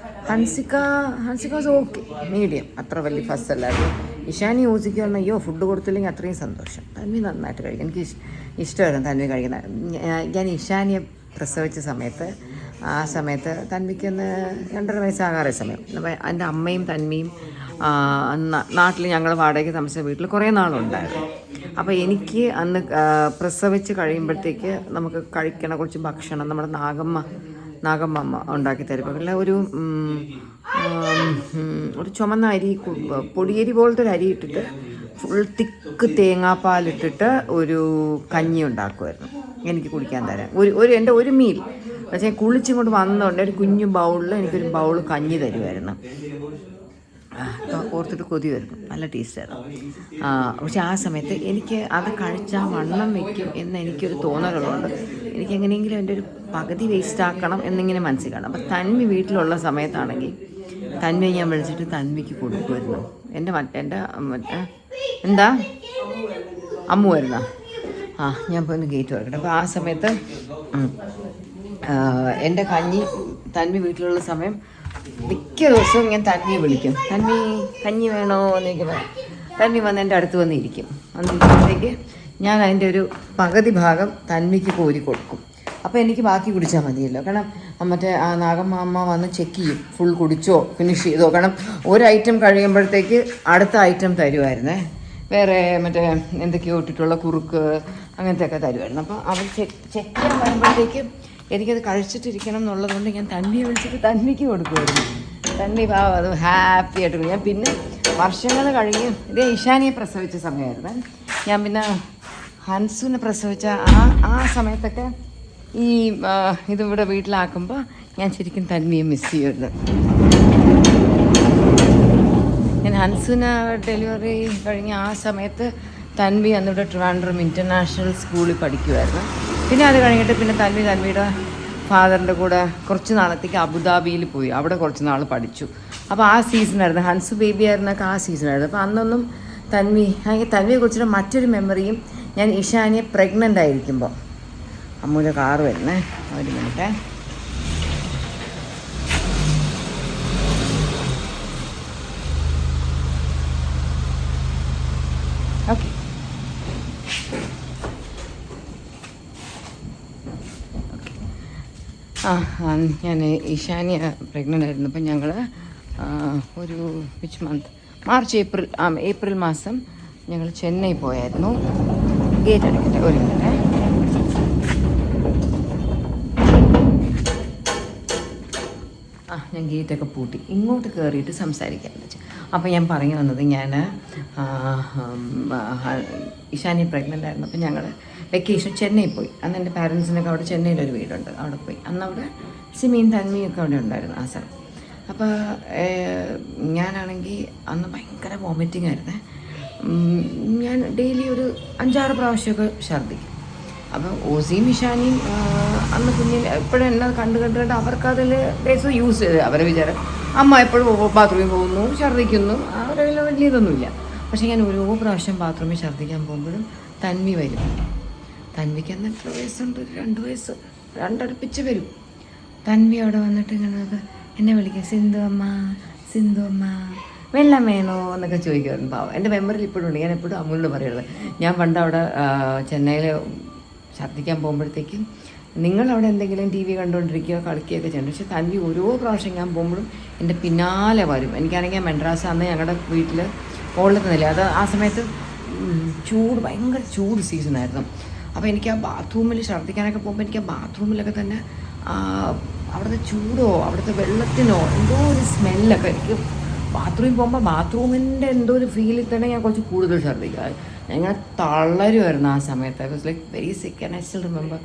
ഹൻസിക ഓക്കെ, മീഡിയം, അത്ര വലിയ ഫസ്റ്റ് അല്ലായിരുന്നു. ഇഷാനി ഓസിക്ക് പറഞ്ഞാൽ അയ്യോ ഫുഡ് കൊടുത്തില്ലെങ്കിൽ അത്രയും സന്തോഷം. തൻവി നന്നായിട്ട് കഴിക്കും. എനിക്ക് ഇഷ്ടമായിരുന്നു തൻവി കഴിക്കുന്നത്. ഞാൻ ഇഷാനിയെ പ്രസവിച്ച സമയത്ത് ആ സമയത്ത് തൻവിക്കൊന്ന് 2.5 വയസ്സാകാറേ സമയം. എൻ്റെ അമ്മയും തൻവിയും നാട്ടിൽ ഞങ്ങൾ വാടകയ്ക്ക് താമസിച്ച വീട്ടിൽ കുറേ നാളുണ്ടായിരുന്നു. അപ്പോൾ എനിക്ക് അന്ന് പ്രസവിച്ച് കഴിയുമ്പോഴത്തേക്ക് നമുക്ക് കഴിക്കണ കുറച്ച് ഭക്ഷണം നമ്മുടെ നാഗമ്മ അമ്മ ഉണ്ടാക്കി തരും. അല്ല ഒരു ചുമന്ന അരി, പൊടിയരി പോലത്തെ ഒരു അരി ഇട്ടിട്ട് ഫുൾ തിക്ക് തേങ്ങാപ്പാലിട്ടിട്ട് ഒരു കഞ്ഞി ഉണ്ടാക്കുമായിരുന്നു എനിക്ക് കുടിക്കാൻ തരാൻ. എൻ്റെ ഒരു മീൽ പക്ഷേ കുളിച്ചും കൊണ്ട് വന്നതുകൊണ്ട് ഒരു കുഞ്ഞു ബൗളിൽ എനിക്കൊരു ബൗൾ കഞ്ഞി തരുമായിരുന്നു. അപ്പോൾ ഓർത്തിട്ട് കൊതി വരുന്നു. നല്ല ടേസ്റ്റായിരുന്നു. പക്ഷെ ആ സമയത്ത് എനിക്ക് അത് കഴിച്ചാൽ വണ്ണം വയ്ക്കും എന്ന് എനിക്കൊരു തോന്നലുള്ളതുകൊണ്ട് എനിക്ക് എങ്ങനെയെങ്കിലും എൻ്റെ ഒരു പകുതി വേസ്റ്റ് ആക്കണം എന്നിങ്ങനെ മനസ്സിൽ കാണും. അപ്പോൾ തൻവി വീട്ടിലുള്ള സമയത്താണെങ്കിൽ തൻവി ഞാൻ വിളിച്ചിട്ട് തൻവിക്ക് കൊടുക്കുമായിരുന്നു. എൻ്റെ എന്താ അമ്മു വരുന്ന ഞാൻ പോയി ഒന്ന് ഗേറ്റ് തുറക്കട്ടെ. അപ്പോൾ ആ സമയത്ത് എൻ്റെ തൻവി വീട്ടിലുള്ള സമയം മിക്ക ദിവസവും ഞാൻ തൻവിയെ വിളിക്കും. തൻവി കഞ്ഞി വേണോ എന്നൊക്കെ പറയും. തൻവി വന്ന് എൻ്റെ അടുത്ത് വന്നിരിക്കും. വന്നിരിക്കുമ്പോഴത്തേക്ക് ഞാൻ അതിൻ്റെ ഒരു പകുതി ഭാഗം തൻവിക്ക് കോരി കൊടുക്കും. അപ്പോൾ എനിക്ക് ബാക്കി കുടിച്ചാൽ മതിയല്ലോ. കാരണം മറ്റേ ആ നാഗമ്മ അമ്മ വന്ന് ചെക്ക് ചെയ്യും ഫുൾ കുടിച്ചോ ഫിനിഷ് ചെയ്തോ. കാരണം ഒരു ഐറ്റം കഴിയുമ്പോഴത്തേക്ക് അടുത്ത ഐറ്റം തരുമായിരുന്നേ. വേറെ മറ്റേ എന്തൊക്കെയോ ഇട്ടിട്ടുള്ള കുറുക്ക് അങ്ങനത്തെ ഒക്കെ തരുമായിരുന്നു. അപ്പോൾ അവർ ചെക്ക് ചെയ്യാൻ വരുമ്പോഴത്തേക്ക് എനിക്കത് കഴിച്ചിട്ടിരിക്കണം എന്നുള്ളതുകൊണ്ട് ഞാൻ തൻവിയെ വിളിച്ചിട്ട് തൻവിക്ക് കൊടുക്കുമായിരുന്നു. തൻവി അത് ഹാപ്പി ആയിട്ട് ഞാൻ പിന്നെ വർഷങ്ങൾ കഴിഞ്ഞ് ഇതേ ഇഷാനിയെ പ്രസവിച്ച സമയമായിരുന്നു. ഞാൻ പിന്നെ ഹൻസുവിനെ പ്രസവിച്ച ആ സമയത്തൊക്കെ ഈ ഇതിവിടെ വീട്ടിലാക്കുമ്പോൾ ഞാൻ ശരിക്കും തൻവിയെ മിസ് ചെയ്യുമായിരുന്നു. ഞാൻ ഹൻസുവിന് ഡെലിവറി കഴിഞ്ഞ ആ സമയത്ത് തൻവി അന്നിവിടെ ട്രിവാൻഡ്രം ഇൻ്റർനാഷണൽ സ്കൂളിൽ പഠിക്കുമായിരുന്നു. പിന്നെ അത് കഴിഞ്ഞിട്ട് പിന്നെ തൻവിയുടെ ഫാദറിൻ്റെ കൂടെ കുറച്ച് നാളത്തേക്ക് അബുദാബിയിൽ പോയി. അവിടെ കുറച്ച് നാൾ പഠിച്ചു. അപ്പോൾ ആ സീസണായിരുന്നു, ഹൻസു ബേബി ആയിരുന്നൊക്കെ ആ സീസണായിരുന്നു. അപ്പോൾ അന്നൊന്നും തൻവിയെ കുറിച്ചിട്ട് മറ്റൊരു മെമ്മറിയും ഞാൻ ഇഷാനിയെ പ്രഗ്നൻ്റ് ആയിരിക്കുമ്പോൾ അമ്മൂൻ്റെ കാറ് വരുന്നേ. ഒരു മിനിറ്റ്. ഓക്കെ ഞാൻ ഈശാനിയ പ്രഗ്നൻ്റ് ആയിരുന്നു. അപ്പം ഞങ്ങൾ ഒരു വിച്ച് മന്ത് ഏപ്രിൽ മാസം ഞങ്ങൾ ചെന്നൈ പോയായിരുന്നു. ഗേറ്റ് അടയ്ക്കട്ടെ, ഒരു മിനിറ്റ്. ഞാൻ ഗേറ്റൊക്കെ പൂട്ടി ഇങ്ങോട്ട് കയറിയിട്ട് സംസാരിക്കാൻ വെച്ചു. അപ്പോൾ ഞാൻ പറഞ്ഞു വന്നത്, ഞാൻ ഈശാനി പ്രഗ്നൻ്റ് ആയിരുന്നു. അപ്പോൾ ഞങ്ങൾ വെക്കേഷൻ ചെന്നൈ പോയി. അന്ന് എൻ്റെ പാരൻസിനൊക്കെ അവിടെ ചെന്നൈയിലൊരു വീടുണ്ട്, അവിടെ പോയി. അന്ന് അവിടെ സിമിയും തന്മിയൊക്കെ അവിടെ ഉണ്ടായിരുന്നു ആ സ്ഥലം. അപ്പോൾ ഞാനാണെങ്കിൽ അന്ന് ഭയങ്കര വോമിറ്റിംഗ് ആയിരുന്നേ. ഞാൻ ഡെയിലി ഒരു 5-6 പ്രാവശ്യമൊക്കെ ഛർദ്ദിക്കും. അപ്പോൾ ഓസിയും ഇഷാനിയും അന്ന് കുഞ്ഞിൽ എപ്പോഴും എന്നെ കണ്ട് അവർക്കതിൽ ബേസ് യൂസ് ചെയ്ത് അവരെ വിചാരം അമ്മ എപ്പോഴും ബാത്റൂമിൽ പോകുന്നു, ഛർദ്ദിക്കുന്നു, അവരതിൽ വലിയ ഇതൊന്നുമില്ല. പക്ഷേ ഞാൻ ഓരോ പ്രാവശ്യം ബാത്റൂമിൽ ഛർദ്ദിക്കാൻ പോകുമ്പോഴും തന്മി വരും. തന്മിക്ക് അന്ന് എത്ര വയസ്സുണ്ട്? 2 വയസ്സ്, 2 അടുപ്പിച്ച് വരും. തന്മി അവിടെ വന്നിട്ട് ഇങ്ങനെ എന്നെ വിളിക്കും, സിന്ധു അമ്മ വെള്ളം വേണോ എന്നൊക്കെ ചോദിക്കുമായിരുന്നു. പാവം എൻ്റെ മെമ്മറിയിൽ ഇപ്പോഴും ഉണ്ട്. ഞാൻ എപ്പോഴും അമ്മൂനോട് പറയുന്നത്, ഞാൻ പണ്ട് അവിടെ ചെന്നൈയിൽ ഛർദ്ദിക്കാൻ പോകുമ്പോഴത്തേക്കും നിങ്ങളവിടെ എന്തെങ്കിലും TV കണ്ടുകൊണ്ടിരിക്കുകയോ കളിക്കുകയൊക്കെ ചെയ്യുന്നുണ്ട്. പക്ഷേ തന്മി ഓരോ പ്രാവശ്യം ഞാൻ പോകുമ്പോഴും എൻ്റെ പിന്നാലെ വരും. എനിക്കാണെങ്കിൽ മെഡ്രാസ് അന്ന് ഞങ്ങളുടെ വീട്ടിൽ കൊള്ളുന്നില്ല. അത് ആ സമയത്ത് ഭയങ്കര ചൂട് സീസണായിരുന്നു. അപ്പോൾ എനിക്ക് ആ ബാത്റൂമിൽ ഛർദ്ദിക്കാനൊക്കെ പോകുമ്പോൾ എനിക്ക് ആ ബാത്റൂമിലൊക്കെ തന്നെ അവിടുത്തെ ചൂടോ അവിടുത്തെ വെള്ളത്തിനോ എന്തോ ഒരു സ്മെല്ലൊക്കെ എനിക്ക് ബാത്റൂമിൽ പോകുമ്പോൾ ബാത്റൂമിൻ്റെ എന്തോ ഒരു ഫീലിൽ തന്നെ ഞാൻ കുറച്ച് കൂടുതൽ ഛർദ്ദിക്കുക. ഞാൻ തളരുമായിരുന്നു ആ സമയത്ത്. ഐ വാസ് ലൈക്ക് വെരി സിക്ക് and I still remember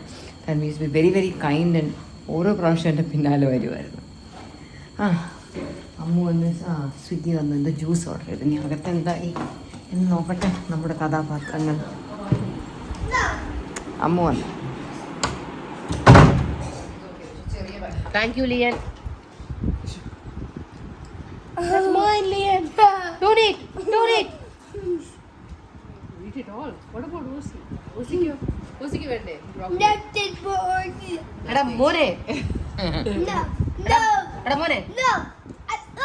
that means be very very kind and ഓരോ പ്രാവശ്യം എൻ്റെ പിന്നാലെ വരുമായിരുന്നു. അമ്മു വന്ന് സ്വിഗ്ഗി വന്ന് എൻ്റെ ജ്യൂസ് ഓർഡർ ചെയ്തു. ഇനി അകത്ത് എന്തായി എന്ന് നോക്കട്ടെ നമ്മുടെ കഥാപാത്രങ്ങൾ. അമ്മു വന്നു. Thank you Liam. That's mine, Liam. Don't eat. Eat it all. What about Osi? Osiക്ക് വേണ്ടേ? Nothing for me. എടാ മോനെ, No. എടാ മോനെ, No.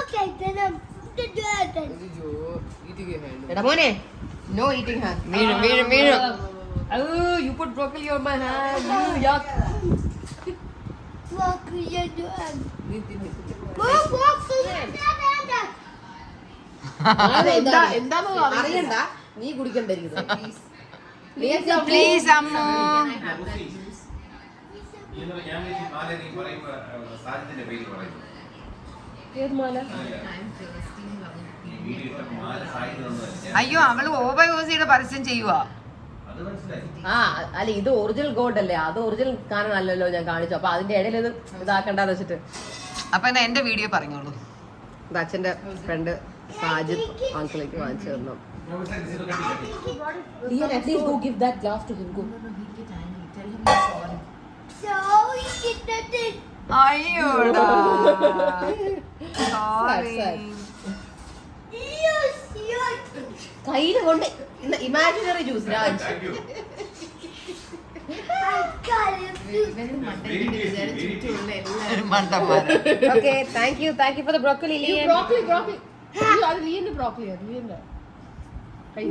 Okay, then I'm the dad. Eating a hand. എടാ മോനെ. No eating hand. വീഴും. Oh, you put broccoli on my hand. Yuck. Walk with your dad. Walk. Walk with your dad. എന്താന്ന് അറിയണ്ട, നീ കുടിക്കണ്ടിരിക്കുന്നത്. പ്ലീസ് അമ്മു. അയ്യോ, അവള് ഓബയോസിയുടെ പരസ്യം ചെയ്യുവാ. അല്ല ഇത് ഒറിജിനൽ ഗോൾഡ് അല്ലേ, അത് ഒറിജിനൽ കാണാനല്ലോ ഞാൻ കാണിച്ചു. അപ്പൊ അതിന്റെ ഇടയിൽ ഇത് ഇതാക്കണ്ടെന്ന് വെച്ചിട്ട് അപ്പൊ എന്നാ എന്റെ വീഡിയോ പറഞ്ഞോളൂ. ഇത് അച്ഛന്റെ ഫ്രണ്ട് സാജിദ് അങ്കിളിലേക്ക് വാങ്ങിച്ചു തന്നു. So you did nothing. അയ്യോടാ, സോറി. Yes. കയ്യില് കൊണ്ട് imaginary juice I got it. ഒരു മണ്ടന്മാര്. Okay thank you for the broccoli Liam. Broccoli. അത് ലിയന്റെ broccoli ആണ്, ലിയന്റെ. കൈ.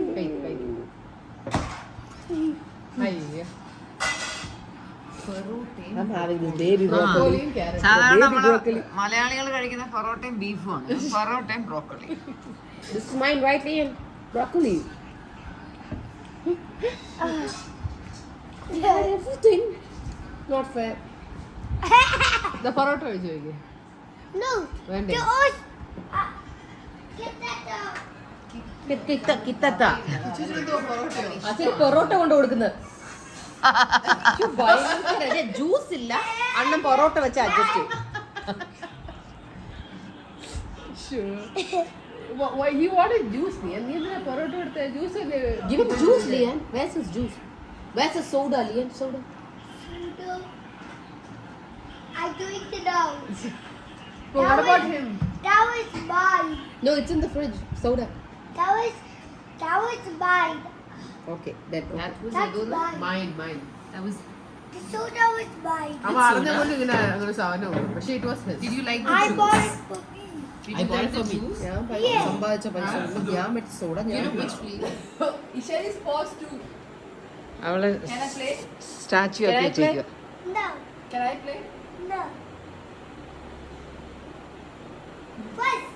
അയ്യോ. I'm having this baby broccoli. Broccoli and carrot. സാധാരണ നമ്മള് മലയാളികൾ കഴിക്കുന്ന പൊറോട്ടയും ബീഫും ആണ്. പൊറോട്ടയും broccoli. This is mine, right, Lian? Broccoli. Everything. Not fair. The parotta വെച്ച് നോക്കിയേ. No. വേണ്ടേ? The oars. Get that down. കിത്തത്ത ഇച്ചിരി പൊറോട്ടയോ? അച്ഛന് പൊറോട്ട കൊണ്ട് കൊടുക്കുന്നത്. ജ്യൂസ് ഇല്ല, അണ്ണൻ പൊറോട്ട വെച്ച് അഡ്ജസ്റ്റ് ചെയ്യും. Sure. Why he wanted juice, Lian? നീ എന്തിനാ പൊറോട്ട കൊടുത്തേ? ജ്യൂസ് അല്ലേ? Give him juice, Lian. Where's his juice? Where's the soda, Lian? Soda. I drink it now. But what about him? That was mine. No, it's in the fridge. Soda. That was mine. Okay, then. That was That's mine. mine. That was. The soda was mine. അവ അറിഞ്ഞ പോലെ ഇങ്ങനെ അങ്ങനെ സാധനം. പക്ഷേ it was his. Did you like I bought it for me. I bought it for me. Yeah. സമ്പാദിച്ച പൈസ കൊണ്ട് ഞാൻ മറ്റേ സോഡ ഞാൻ Ishani's paused too. അവള് സ്റ്റാച്ചു ആക്കി വെച്ചേക്കുക. No. Can I play? No. First.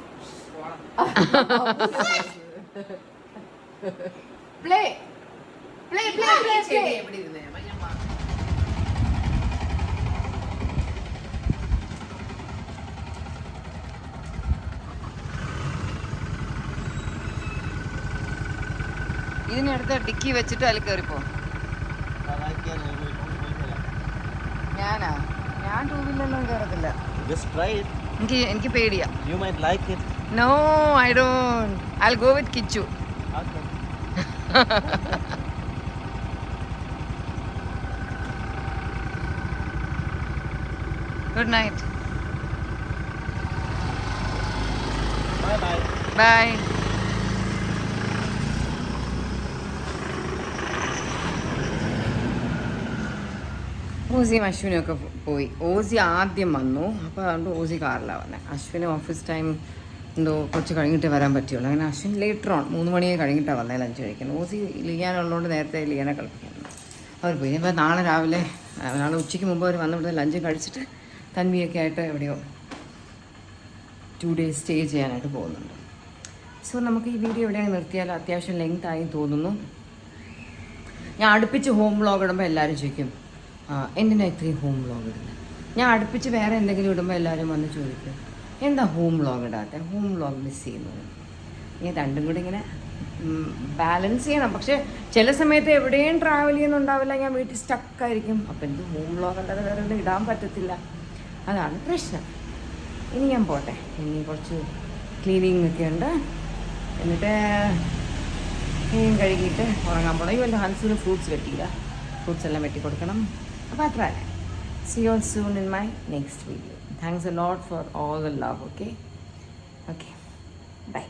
Play play play play play. ഇതിനടുത്ത് ഡിക്കി വെച്ചിട്ട് അതിൽ കയറിപ്പോ. ഞാൻ 2 വീലറിലൊന്നും കയറത്തില്ല. Just try it. എനിക്ക് പേടിയാ. You might like it. No, I don't. I'll go with Kichu. Okay. Good night. Bye bye. Bye. ഓസിയും അശ്വിനും ഒക്കെ പോയി. ഓസി ആദ്യം വന്നു, അപ്പോൾ അതുകൊണ്ട് ഓസി കാറിലാണ് വന്നത്. അശ്വിന് ഓഫീസ് ടൈം എന്തോ കുറച്ച് കഴിഞ്ഞിട്ട് വരാൻ പറ്റുള്ളൂ. അങ്ങനെ അശ്വിൻ ലേറ്റർ ഓൺ 3 മണിയെ കഴിഞ്ഞിട്ടാണ് വന്നത് ലഞ്ച് കഴിക്കുന്നത്. ഓസി ലിയാനുള്ളതുകൊണ്ട് നേരത്തെ ലിയാനെ കളിപ്പിക്കുന്നു. അവർ പോയി. ഇപ്പോൾ നാളെ രാവിലെ നാളെ ഉച്ചയ്ക്ക് മുമ്പ് അവർ വന്ന് ഇവിടെ ലഞ്ച് കഴിച്ചിട്ട് തൻവിയൊക്കെ ആയിട്ട് എവിടെയോ 2 days സ്റ്റേ ചെയ്യാനായിട്ട് പോകുന്നുണ്ട്. സോ നമുക്ക് ഈ വീഡിയോ എവിടെയാണ് നിർത്തിയാൽ അത്യാവശ്യം ലെങ്ത് ആയി തോന്നുന്നു. ഞാൻ അടുപ്പിച്ച് ഹോം വ്ളോഗ് ഇടുമ്പോൾ എല്ലാവരും ചോദിക്കും എന്തിനാ ഇത്രയും ഹോം വ്ളോഗ് ഇടുന്നത്. ഞാൻ അടുപ്പിച്ച് വേറെ എന്തെങ്കിലും ഇടുമ്പോൾ എല്ലാവരും വന്ന് ചോദിക്കും എന്താ ഹോം വ്ളോഗ് ഇടാത്ത, ഹോം വ്ളോഗ് മിസ് ചെയ്യുന്നത്. ഞാൻ രണ്ടും കൂടി ഇങ്ങനെ ബാലൻസ് ചെയ്യണം. പക്ഷേ ചില സമയത്ത് എവിടെയും ട്രാവൽ ചെയ്യുന്നുണ്ടാവില്ല, ഞാൻ വീട്ടിൽ സ്റ്റക്കായിരിക്കും. അപ്പം എനിക്ക് ഹോം വ്ളോഗ് അല്ലാതെ വേറെ ഒന്നും ഇടാൻ പറ്റത്തില്ല. അതാണ് പ്രശ്നം. ഇനി ഞാൻ പോട്ടെ, ഇനി കുറച്ച് ക്ലീനിങ് ഒക്കെ ഉണ്ട്. എന്നിട്ട് കഴുകിയിട്ട് ഉറങ്ങാൻ പോകണം. ഇവൻ്റെ ഹൻസിന് ഫ്രൂട്ട്സ് വെട്ടിയില്ല, ഫ്രൂട്ട്സ് എല്ലാം വെട്ടി കൊടുക്കണം. അപ്പോൾ അത്ര തന്നെ. See you all soon in my next video. Thanks a lot for all the love, okay? Okay, bye.